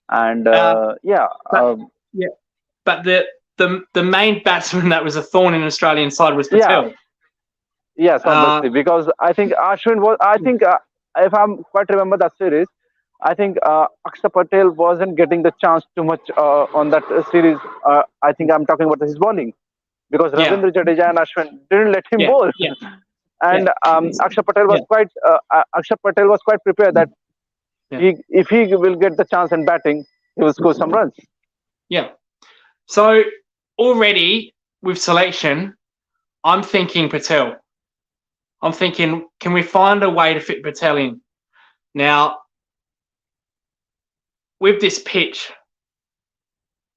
And but the main batsman that was a thorn in the Australian side was Patel. Yes, obviously, because I think Ashwin was. I think if I'm quite remember that series, I think Axar Patel wasn't getting the chance too much on that series. I think I'm talking about his bowling, because Ravindra Jadeja and Ashwin didn't let him bowl. Yeah. And Axar Patel was quite prepared that if he will get the chance in batting, he will score some runs. Yeah. So already with selection, I'm thinking Patel. I'm thinking, can we find a way to fit Patel in? Now, with this pitch,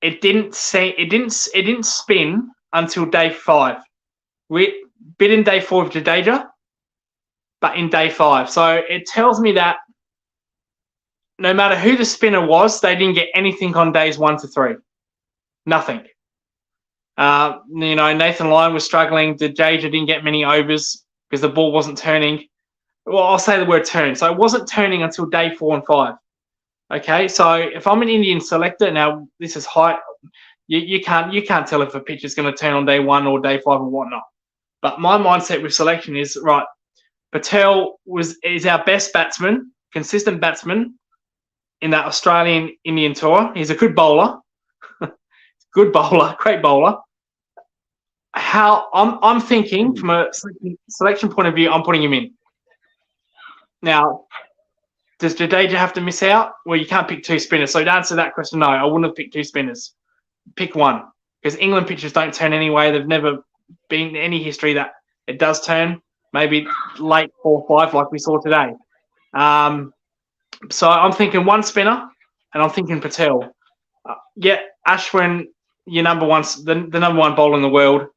it didn't spin until day 5. We bit in day 4 of Jadeja, but in day 5. So it tells me that no matter who the spinner was, they didn't get anything on days 1 to 3. Nothing. Nathan Lyon was struggling. Jadeja didn't get many overs because the ball wasn't turning. Well, I'll say the word turn. So it wasn't turning until day 4 and 5. Okay, so if I'm an Indian selector, now this is high. You can't tell if a pitch is going to turn on day 1 or day 5 or whatnot. But my mindset with selection is, right, Patel is our best batsman, consistent batsman in that Australian Indian tour. He's a good bowler. Good bowler, great bowler. I'm thinking from a selection point of view, I'm putting him in. Now, does Jadeja have to miss out? Well, you can't pick 2 spinners. So to answer that question, no, I wouldn't have picked 2 spinners. Pick 1. Because England pitches don't turn anyway. They've never been in any history that it does turn. Maybe late 4 or 5 like we saw today. So I'm thinking 1 spinner, and I'm thinking Patel. Ashwin, your number one, the number 1 bowler in the world.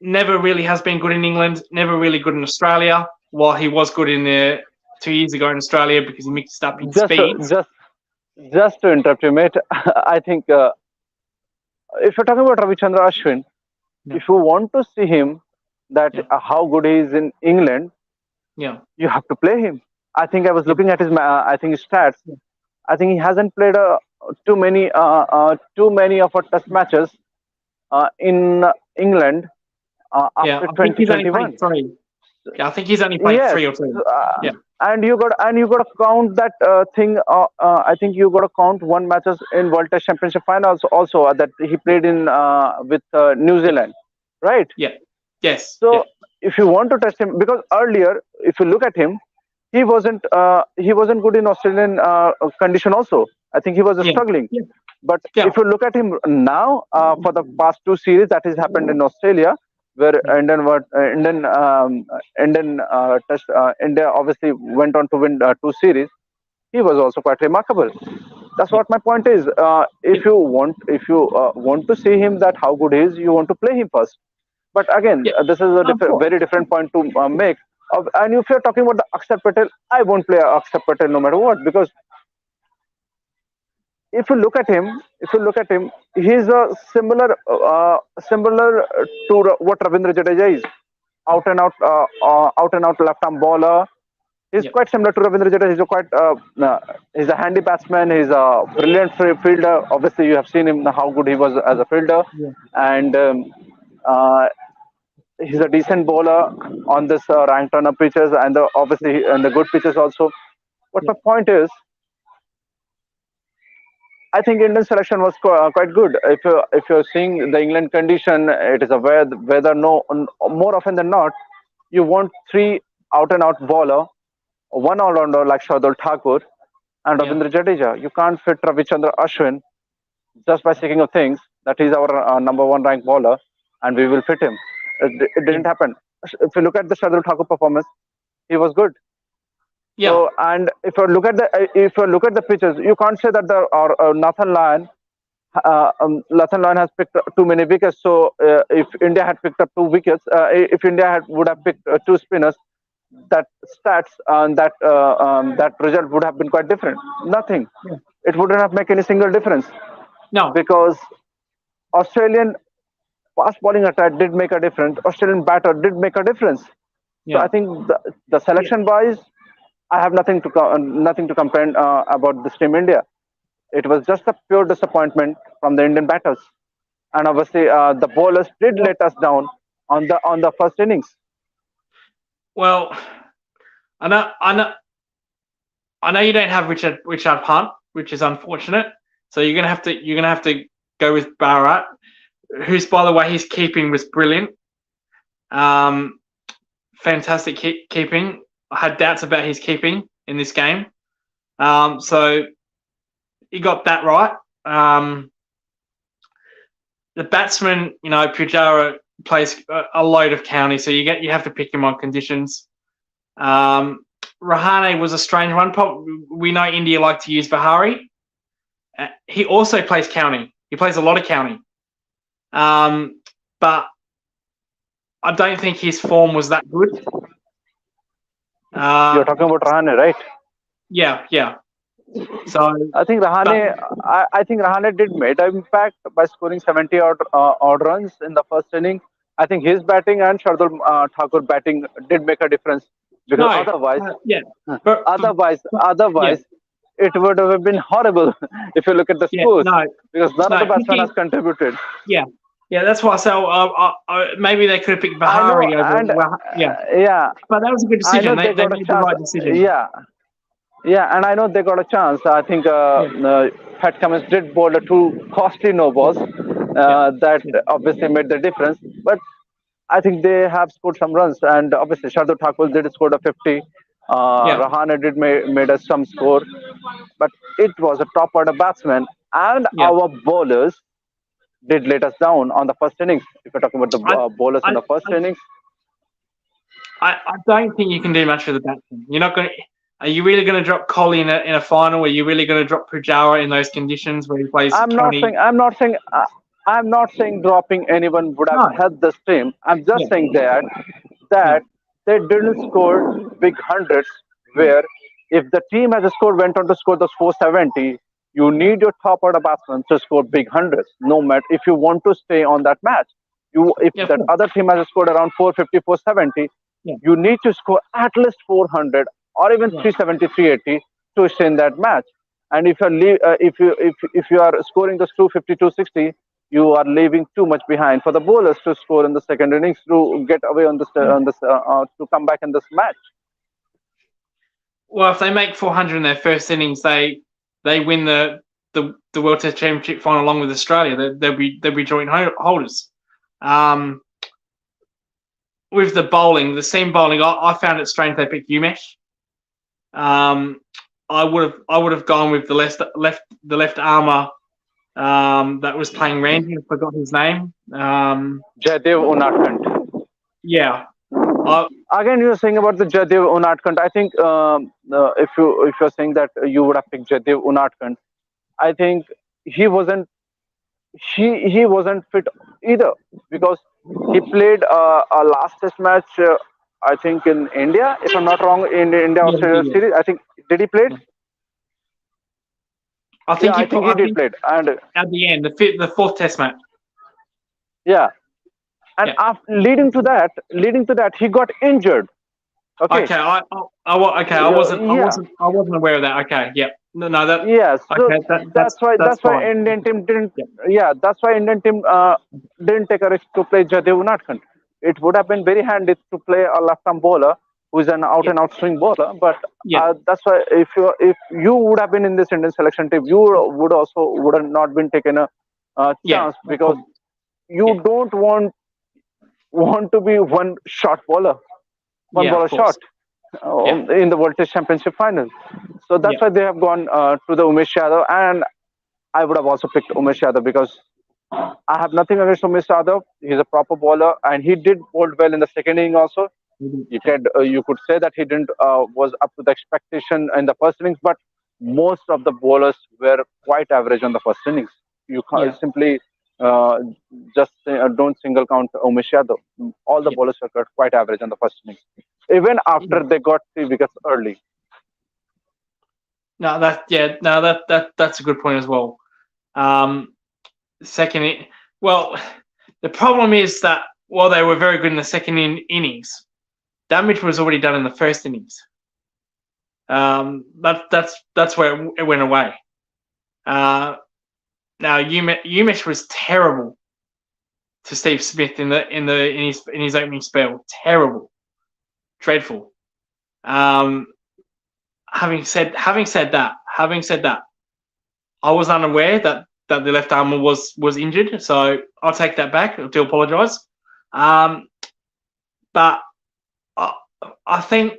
Never really has been good in England. Never really good in Australia. While he was good in the 2 years ago in Australia because he mixed up in speed. Just to interrupt you, mate. I think if you're talking about Ravichandra Ashwin, if you want to see him, how good he is in England, you have to play him. I think I was looking at his stats. I think he hasn't played too many of our test matches in England Yeah, after I think he's only played 2021. three. Yeah, I think he's only played Yes, three or two. Yeah, and you got to count that thing. I think you got to count one matches in World Test Championship finals also that he played in with New yeah, Zealand, right? yeah, yes, yeah, So if you want to test him, because earlier, if you look at him, he wasn't good in Australian condition. Also, I think he was yeah, struggling. yeah, But yeah, if you look at him now, for the past two series that has happened in Australia, where yeah, India obviously went on to win two series, he was also quite remarkable. That's yeah, what my point is. yeah, If you want to see him that how good he is, you want to play him first. But again, yeah. this is a Of course. very different point to make. And if you're talking about the Akshar Patel, I won't play Akshar Patel no matter what, because if you look at him, he's a similar to what Ravindra Jadeja is, out and out left arm bowler. He's Yeah, quite similar to Ravindra Jadeja. He's a handy batsman. He's a brilliant fielder. Obviously, you have seen him how good he was as a fielder, yeah, and uh, he's a decent bowler on this ranked turner pitches and obviously and the good pitches also. But yeah, my point is, I think Indian selection was quite good. If you're seeing the England condition, it is a weather. No, more often than not, you want three out and out bowler, one all rounder like Shardul Thakur and yeah, Ravindra Jadeja. You can't fit Ravichandra Ashwin just by speaking of things that he's our number one ranked bowler and we will fit him. It yeah, didn't happen. If you look at the Shardul Thakur performance, he was good. yeah, So, and if you look at the pitches, you can't say that the or Nathan Lyon has picked up too many wickets. So, if India had picked up two wickets, if India would have picked two spinners, that stats and that result would have been quite different. Nothing. yeah. It wouldn't have made any single difference No, because Australian fast bowling attack did make a difference. Australian batter did make a difference. So I yeah, think the yeah. selection wise, I have nothing to complain about this team India. It was just a pure disappointment from the Indian batters, and obviously the bowlers did Well, let us down on the first innings. well, I know, I know, I know you don't have Richard Hunt, which is unfortunate. So you're gonna have to go with Barat, who's, by the way, his keeping was brilliant. Um, fantastic keeping. I had doubts about his keeping in this game. So he got that right. The batsman, Pujara plays a load of counties, so you have to pick him on conditions. Rahane was a strange one. We know India like to use Bahari. He also plays county. He plays a lot of county. But I don't think his form was that good. You're talking about Rahane, right? Yeah, yeah. So I think Rahane did made an impact by scoring 70 odd runs in the first inning. I think his batting and Shardul Thakur batting did make a difference because no, otherwise, yeah, but yeah, otherwise, it would have been horrible if you look at the yeah, scores no, because none of no, the batsmen has picking, contributed. yeah, yeah. That's why I say maybe they could have picked I know, Bahari over. and Well, yeah, yeah, but that was a good I decision. know they They got a made the chance. right decision. Yeah, yeah, and I know they got a chance. I think Yeah, Pat Cummins did bowl a two costly no balls yeah, that yeah, obviously made the difference. But I think they have scored some runs, and obviously Shardul Thakur did score a 50. yeah, Rahane did made us some score, but it was a top order batsman, and yeah. our bowlers did let us down on the first innings. If you're talking about the I, bowlers in I, the first innings, I don't think you can do much with the batsman. You're not going. Are you really going to drop Kohli in a final? Are you really going to drop Pujara in those conditions where he plays I'm not county? saying I'm not saying dropping anyone would have No. helped this team. I'm just Yeah. saying Yeah. that they didn't score big hundreds. Yeah. Where if the team has scored went on to score those 470, you need your top order batsmen to score big hundreds. No matter if you want to stay on that match, if Yeah. Of that course. other team has scored around 450, 470, Yeah. you need to score at least 400 or even Yeah. 370, 380 to stay in that match. And if you are scoring this 250, 260, you are leaving too much behind for the bowlers to score in the second innings to get away to come back in this match. Well, if they make 400 in their first innings, they win the World Test Championship final along with Australia. They'll be joint holders. With the bowling, the seam bowling, I found it strange they picked Umesh. I would have gone with the left armour that was playing Randy. I forgot his name. Jaydev Unadkant. Yeah. Again, you're saying about the Jaydev Unadkant. I think if you're saying that you would have picked Jaydev Unadkant, I think he wasn't he wasn't fit either, because he played a last test match. I think in India, if I'm not wrong, in the India Australia series. I think did he play? I think he did play, and at the end, the fourth test match. Yeah, and after, leading to that, he got injured. Okay. I wasn't aware of that. Okay, yeah. No, that. Yes. So okay, that's why Indian team didn't. Yeah, that's why Indian team didn't take a risk to play Jaydev Unadkant. It would have been very handy to play a left-arm bowler who is an out-and-out swing bowler. But that's why if you would have been in this Indian selection team, you would have not been taken a chance, because you don't want to be one shot bowler, one bowler shot in the World Test Championship final. So that's why they have gone to the Umesh Yadav, and I would have also picked Umesh Yadav, because I have nothing against Umesh Yadav. He's a proper bowler, and he did bowl well in the second inning also. You could say that he didn't was up to the expectation in the first innings, but most of the bowlers were quite average on the first innings. You can't simply just don't single count Umesh Yadav. All the bowlers were quite average on the first innings, even after they got 3 wickets early. No, that's a good point as well. The problem is that while they were very good in the second innings, damage was already done in the first innings. That's where it went away. Now Umesh was terrible to Steve Smith in his opening spell. Terrible, dreadful. Having said that, I was unaware that the left armour was injured, so I'll take that back. I do apologise. But I think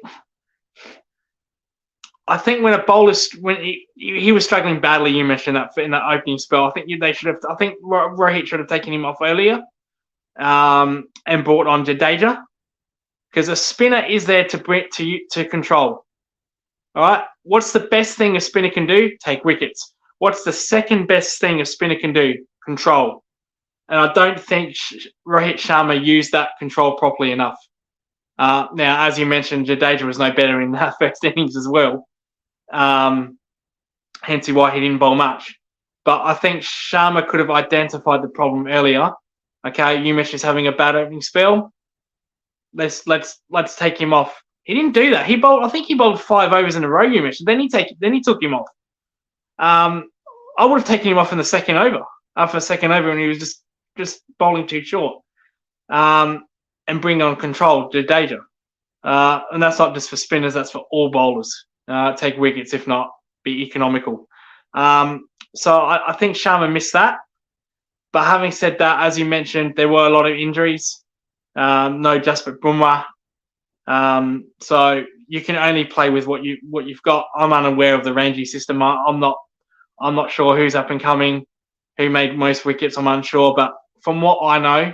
when a bowler, when he was struggling badly, you mentioned that in that opening spell, I think Rohit should have taken him off earlier, and brought on Jadeja, because a spinner is there to control. All right, what's the best thing a spinner can do? Take wickets. What's the second best thing a spinner can do? Control. And I don't think Rohit Sharma used that control properly enough. Now, as you mentioned, Jadeja was no better in that first innings as well. Hence why he didn't bowl much. But I think Sharma could have identified the problem earlier. Okay, Umesh is having a bad opening spell. Let's take him off. He didn't do that. I think he bowled 5 overs in a row, Umesh. Then he took him off. I would have taken him off in the second over. After the second over, when he was just bowling too short. And bring on control, Jadeja. And that's not just for spinners, that's for all bowlers. Take wickets, if not, be economical. So I think Sharma missed that. But having said that, as you mentioned, there were a lot of injuries. No Jasprit Bumrah. So you can only play with what you've got. I'm unaware of the Ranji system. I'm not sure who's up and coming, who made most wickets. I'm unsure, but from what I know,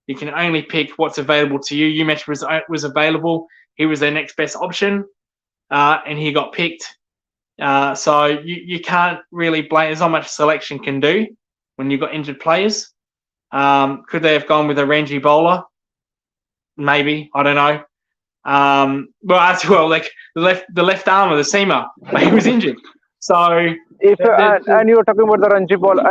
you can only pick what's available to you. Umesh was available. He was their next best option, and he got picked. So you can't really blame. There's not much selection can do when you've got injured players. Could they have gone with a Ranji bowler? Maybe, I don't know. Well, as well, like the left armour, the seamer, he was injured. So and you are talking about the Ranji bowler,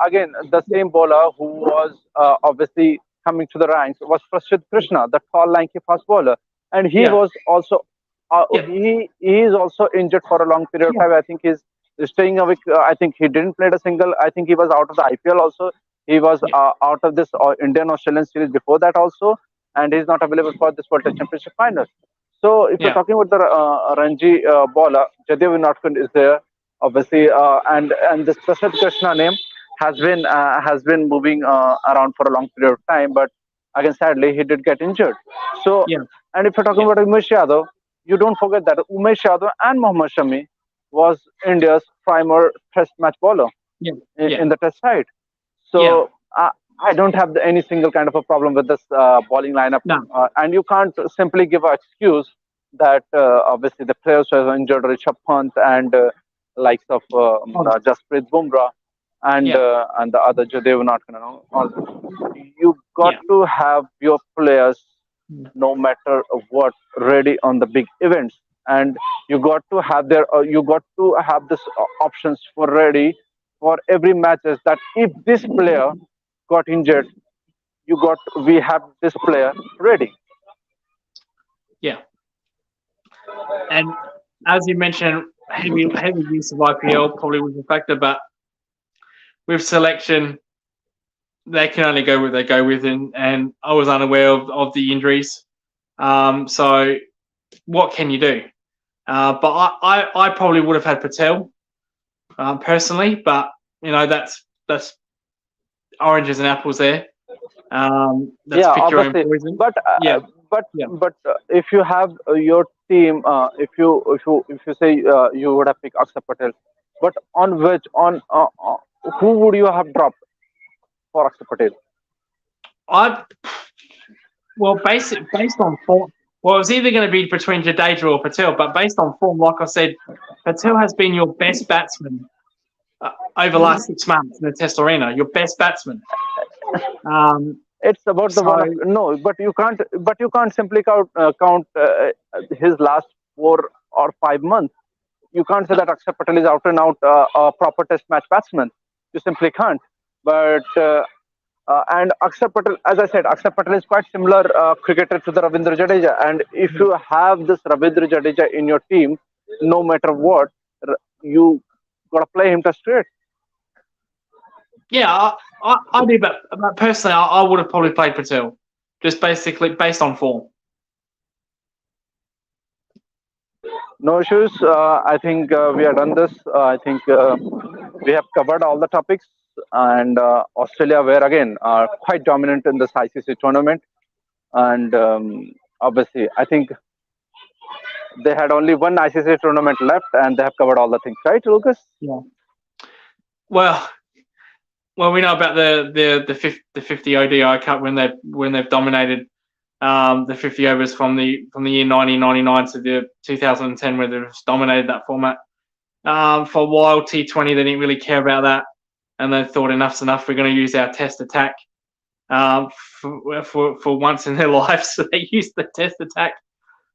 again, the same bowler who was obviously coming to the ranks was Prashid Krishna, the tall, lanky fast bowler, and he was also Yeah. He is also injured for a long period of Yeah. time. I think he's staying away. I think he didn't play a single. I think he was out of the IPL also. He was Yeah. out of this Indian Australian series before that also, and he's not available for this World Test Championship final. So if you're Yeah. talking about the Ranji bowler, Jadev Vinodkar is there, obviously, and this Prasad Krishna name has been moving around for a long period of time, but again, sadly, he did get injured. So, Yeah. and if you're talking Yeah. about Umesh Yadav, you don't forget that Umesh Yadav and Mohammad Shami was India's primer Test match bowler Yeah. Yeah. in the Test side. Yeah. So I don't have any single kind of a problem with this bowling lineup, No. and you can't simply give an excuse that obviously the players who are injured, Rishabh Pant and likes of Oh, Jasprit Bumrah yeah. and the other Jadev Natkan. You got Yeah. to have your players Yeah. no matter what ready on the big events, and you got to have this options for ready for every matches that if this player got injured, we have this player ready. Yeah. And as you mentioned, heavy use of IPL probably was a factor, but with selection, they can only go what they go with, and I was unaware of the injuries. So what can you do? But I probably would have had Patel personally, but that's oranges and apples there. That's Yeah, pick your own obviously, poison. but Yeah, yeah, if you have your team, if you say you would have picked Akshar Patel, but on which on who would you have dropped for Akshar Patel? I well based on form. Well, it was either going to be between Jadeja or Patel, but based on form, like I said, Patel has been your best batsman over the last 6 months in the Test arena. Your best batsman. It's about the So one of no, but you can't simply count his last 4 or 5 months. You can't say that Akshar Patel is out and out a proper Test match batsman. You simply can't. But and Akshar Patel, as I said, Akshar Patel is quite similar cricketer to the Ravindra Jadeja. And if you have this Ravindra Jadeja in your team, no matter what, you gotta play him to straight. yeah, I do, but personally, I would have probably played Patel, just basically based on form. No issues. I think we have done this. I think we have covered all the topics. And Australia were again quite dominant in this ICC tournament. And obviously, I think they had only one ICC tournament left, and they have covered all the things, right, Lucas? Yeah. Well, we know about the 50 ODI Cup when they've dominated the 50 overs from the year 1999 to the 2010, where they've dominated that format. For a while, T20 they didn't really care about that, and they thought enough's enough. We're going to use our Test attack for once in their lives. So they used the Test attack,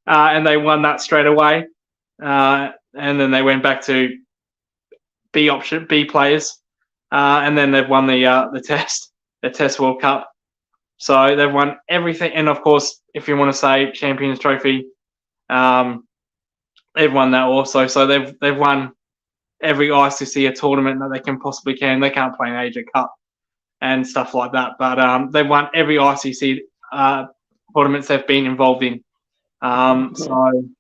and they won that straight away. And then they went back to B players, and then they've won the Test World Cup. So they've won everything, and of course, if you want to say Champions Trophy, they've won that also. So they've won every ICC tournament that they can possibly can. They can't play an Asia Cup and stuff like that, but they've won every ICC tournaments they've been involved in. So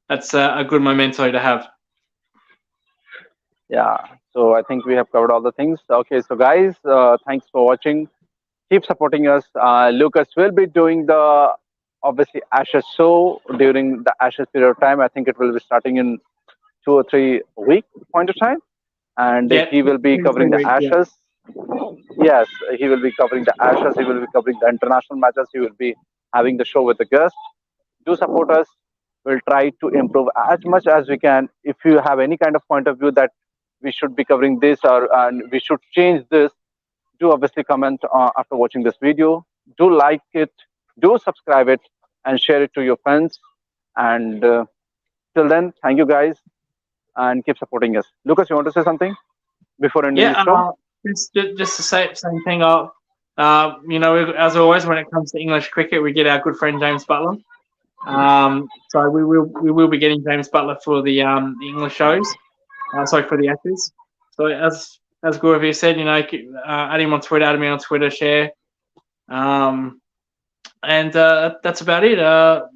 that's a good memento to have. Yeah. So I think we have covered all the things. Okay. So guys, thanks for watching. Keep supporting us. Lucas will be doing the obviously Ashes show during the Ashes period of time. I think it will be starting in 2 or 3 week point of time, and Yeah, he will be 2 3 covering the weeks. Yeah, Ashes. Yes, he will be covering the Ashes. He will be covering the international matches. He will be having the show with the guests. Do support us. We'll try to improve as much as we can. If you have any kind of point of view that we should be covering this or and we should change this, do obviously comment after watching this video. Do like it, do subscribe it, and share it to your friends. And till then, thank you guys, and keep supporting us. Lucas, you want to say something before ending the yeah. show? Just the same thing. As always, when it comes to English cricket, we get our good friend James Butler. So we will be getting James Butler for the English shows. Sorry, for the Ashes. So as Guravir said, add him on Twitter, add me on Twitter, share. And that's about it.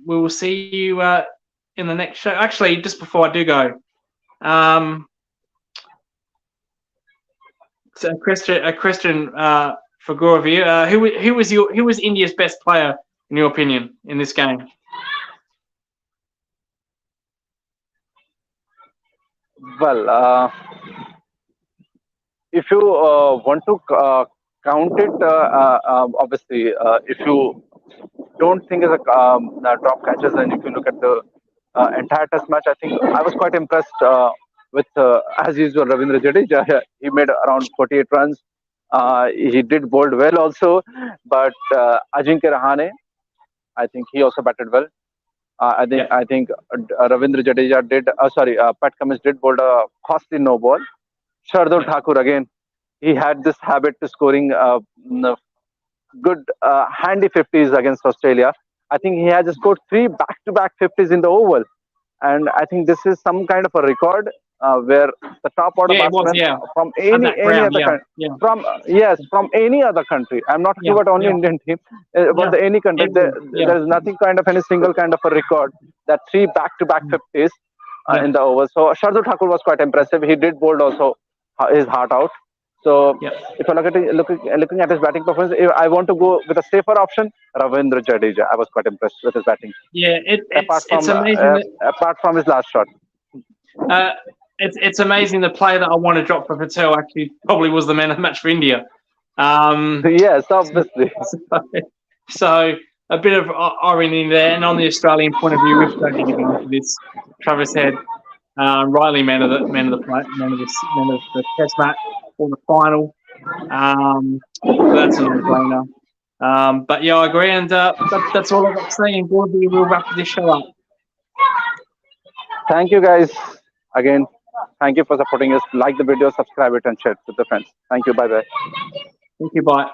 We will see you in the next show. Actually, just before I do go, so a question for Guravir. Who was India's best player in your opinion in this game? Well, if you want to count it, obviously, if you don't think as a drop catches, and if you look at the entire test match, I think I was quite impressed with, as usual, Ravindra Jadeja. He made around 48 runs. He did bowled well also, but Ajinkya Rahane, I think he also batted well. I think Ravindra Jadeja did. Sorry, Pat Cummins did bowl a costly no ball. Shardul Thakur again. He had this habit to scoring good handy 50s against Australia. I think he has scored three back-to-back 50s in the Oval, and I think this is some kind of a record where the top order batsman from any other country, from any other country. I'm not talking about only Indian team, but any country. There is nothing kind of any single kind of a record that three back-to-back 50s in the Oval. So Shardul Thakur was quite impressive. He did bowl also his heart out. So if I looking at his batting performance, if I want to go with a safer option, Ravindra Jadeja. I was quite impressed with his batting. Yeah, it's amazing. Apart from his last shot. It's amazing the player that I want to drop for Patel actually probably was the man of the match for India. Yes, obviously. So a bit of irony there, and on the Australian point of view, we've started to go into this. Travis Head, Riley, man of the Test match or the final. So that's a no-brainer. But yeah, I agree, and that's all I've got to say. And we'll wrap this show up. Thank you, guys. Again, thank you for supporting us. Like the video, subscribe it, and share it with the friends. Thank you. Bye bye. Thank you. Bye.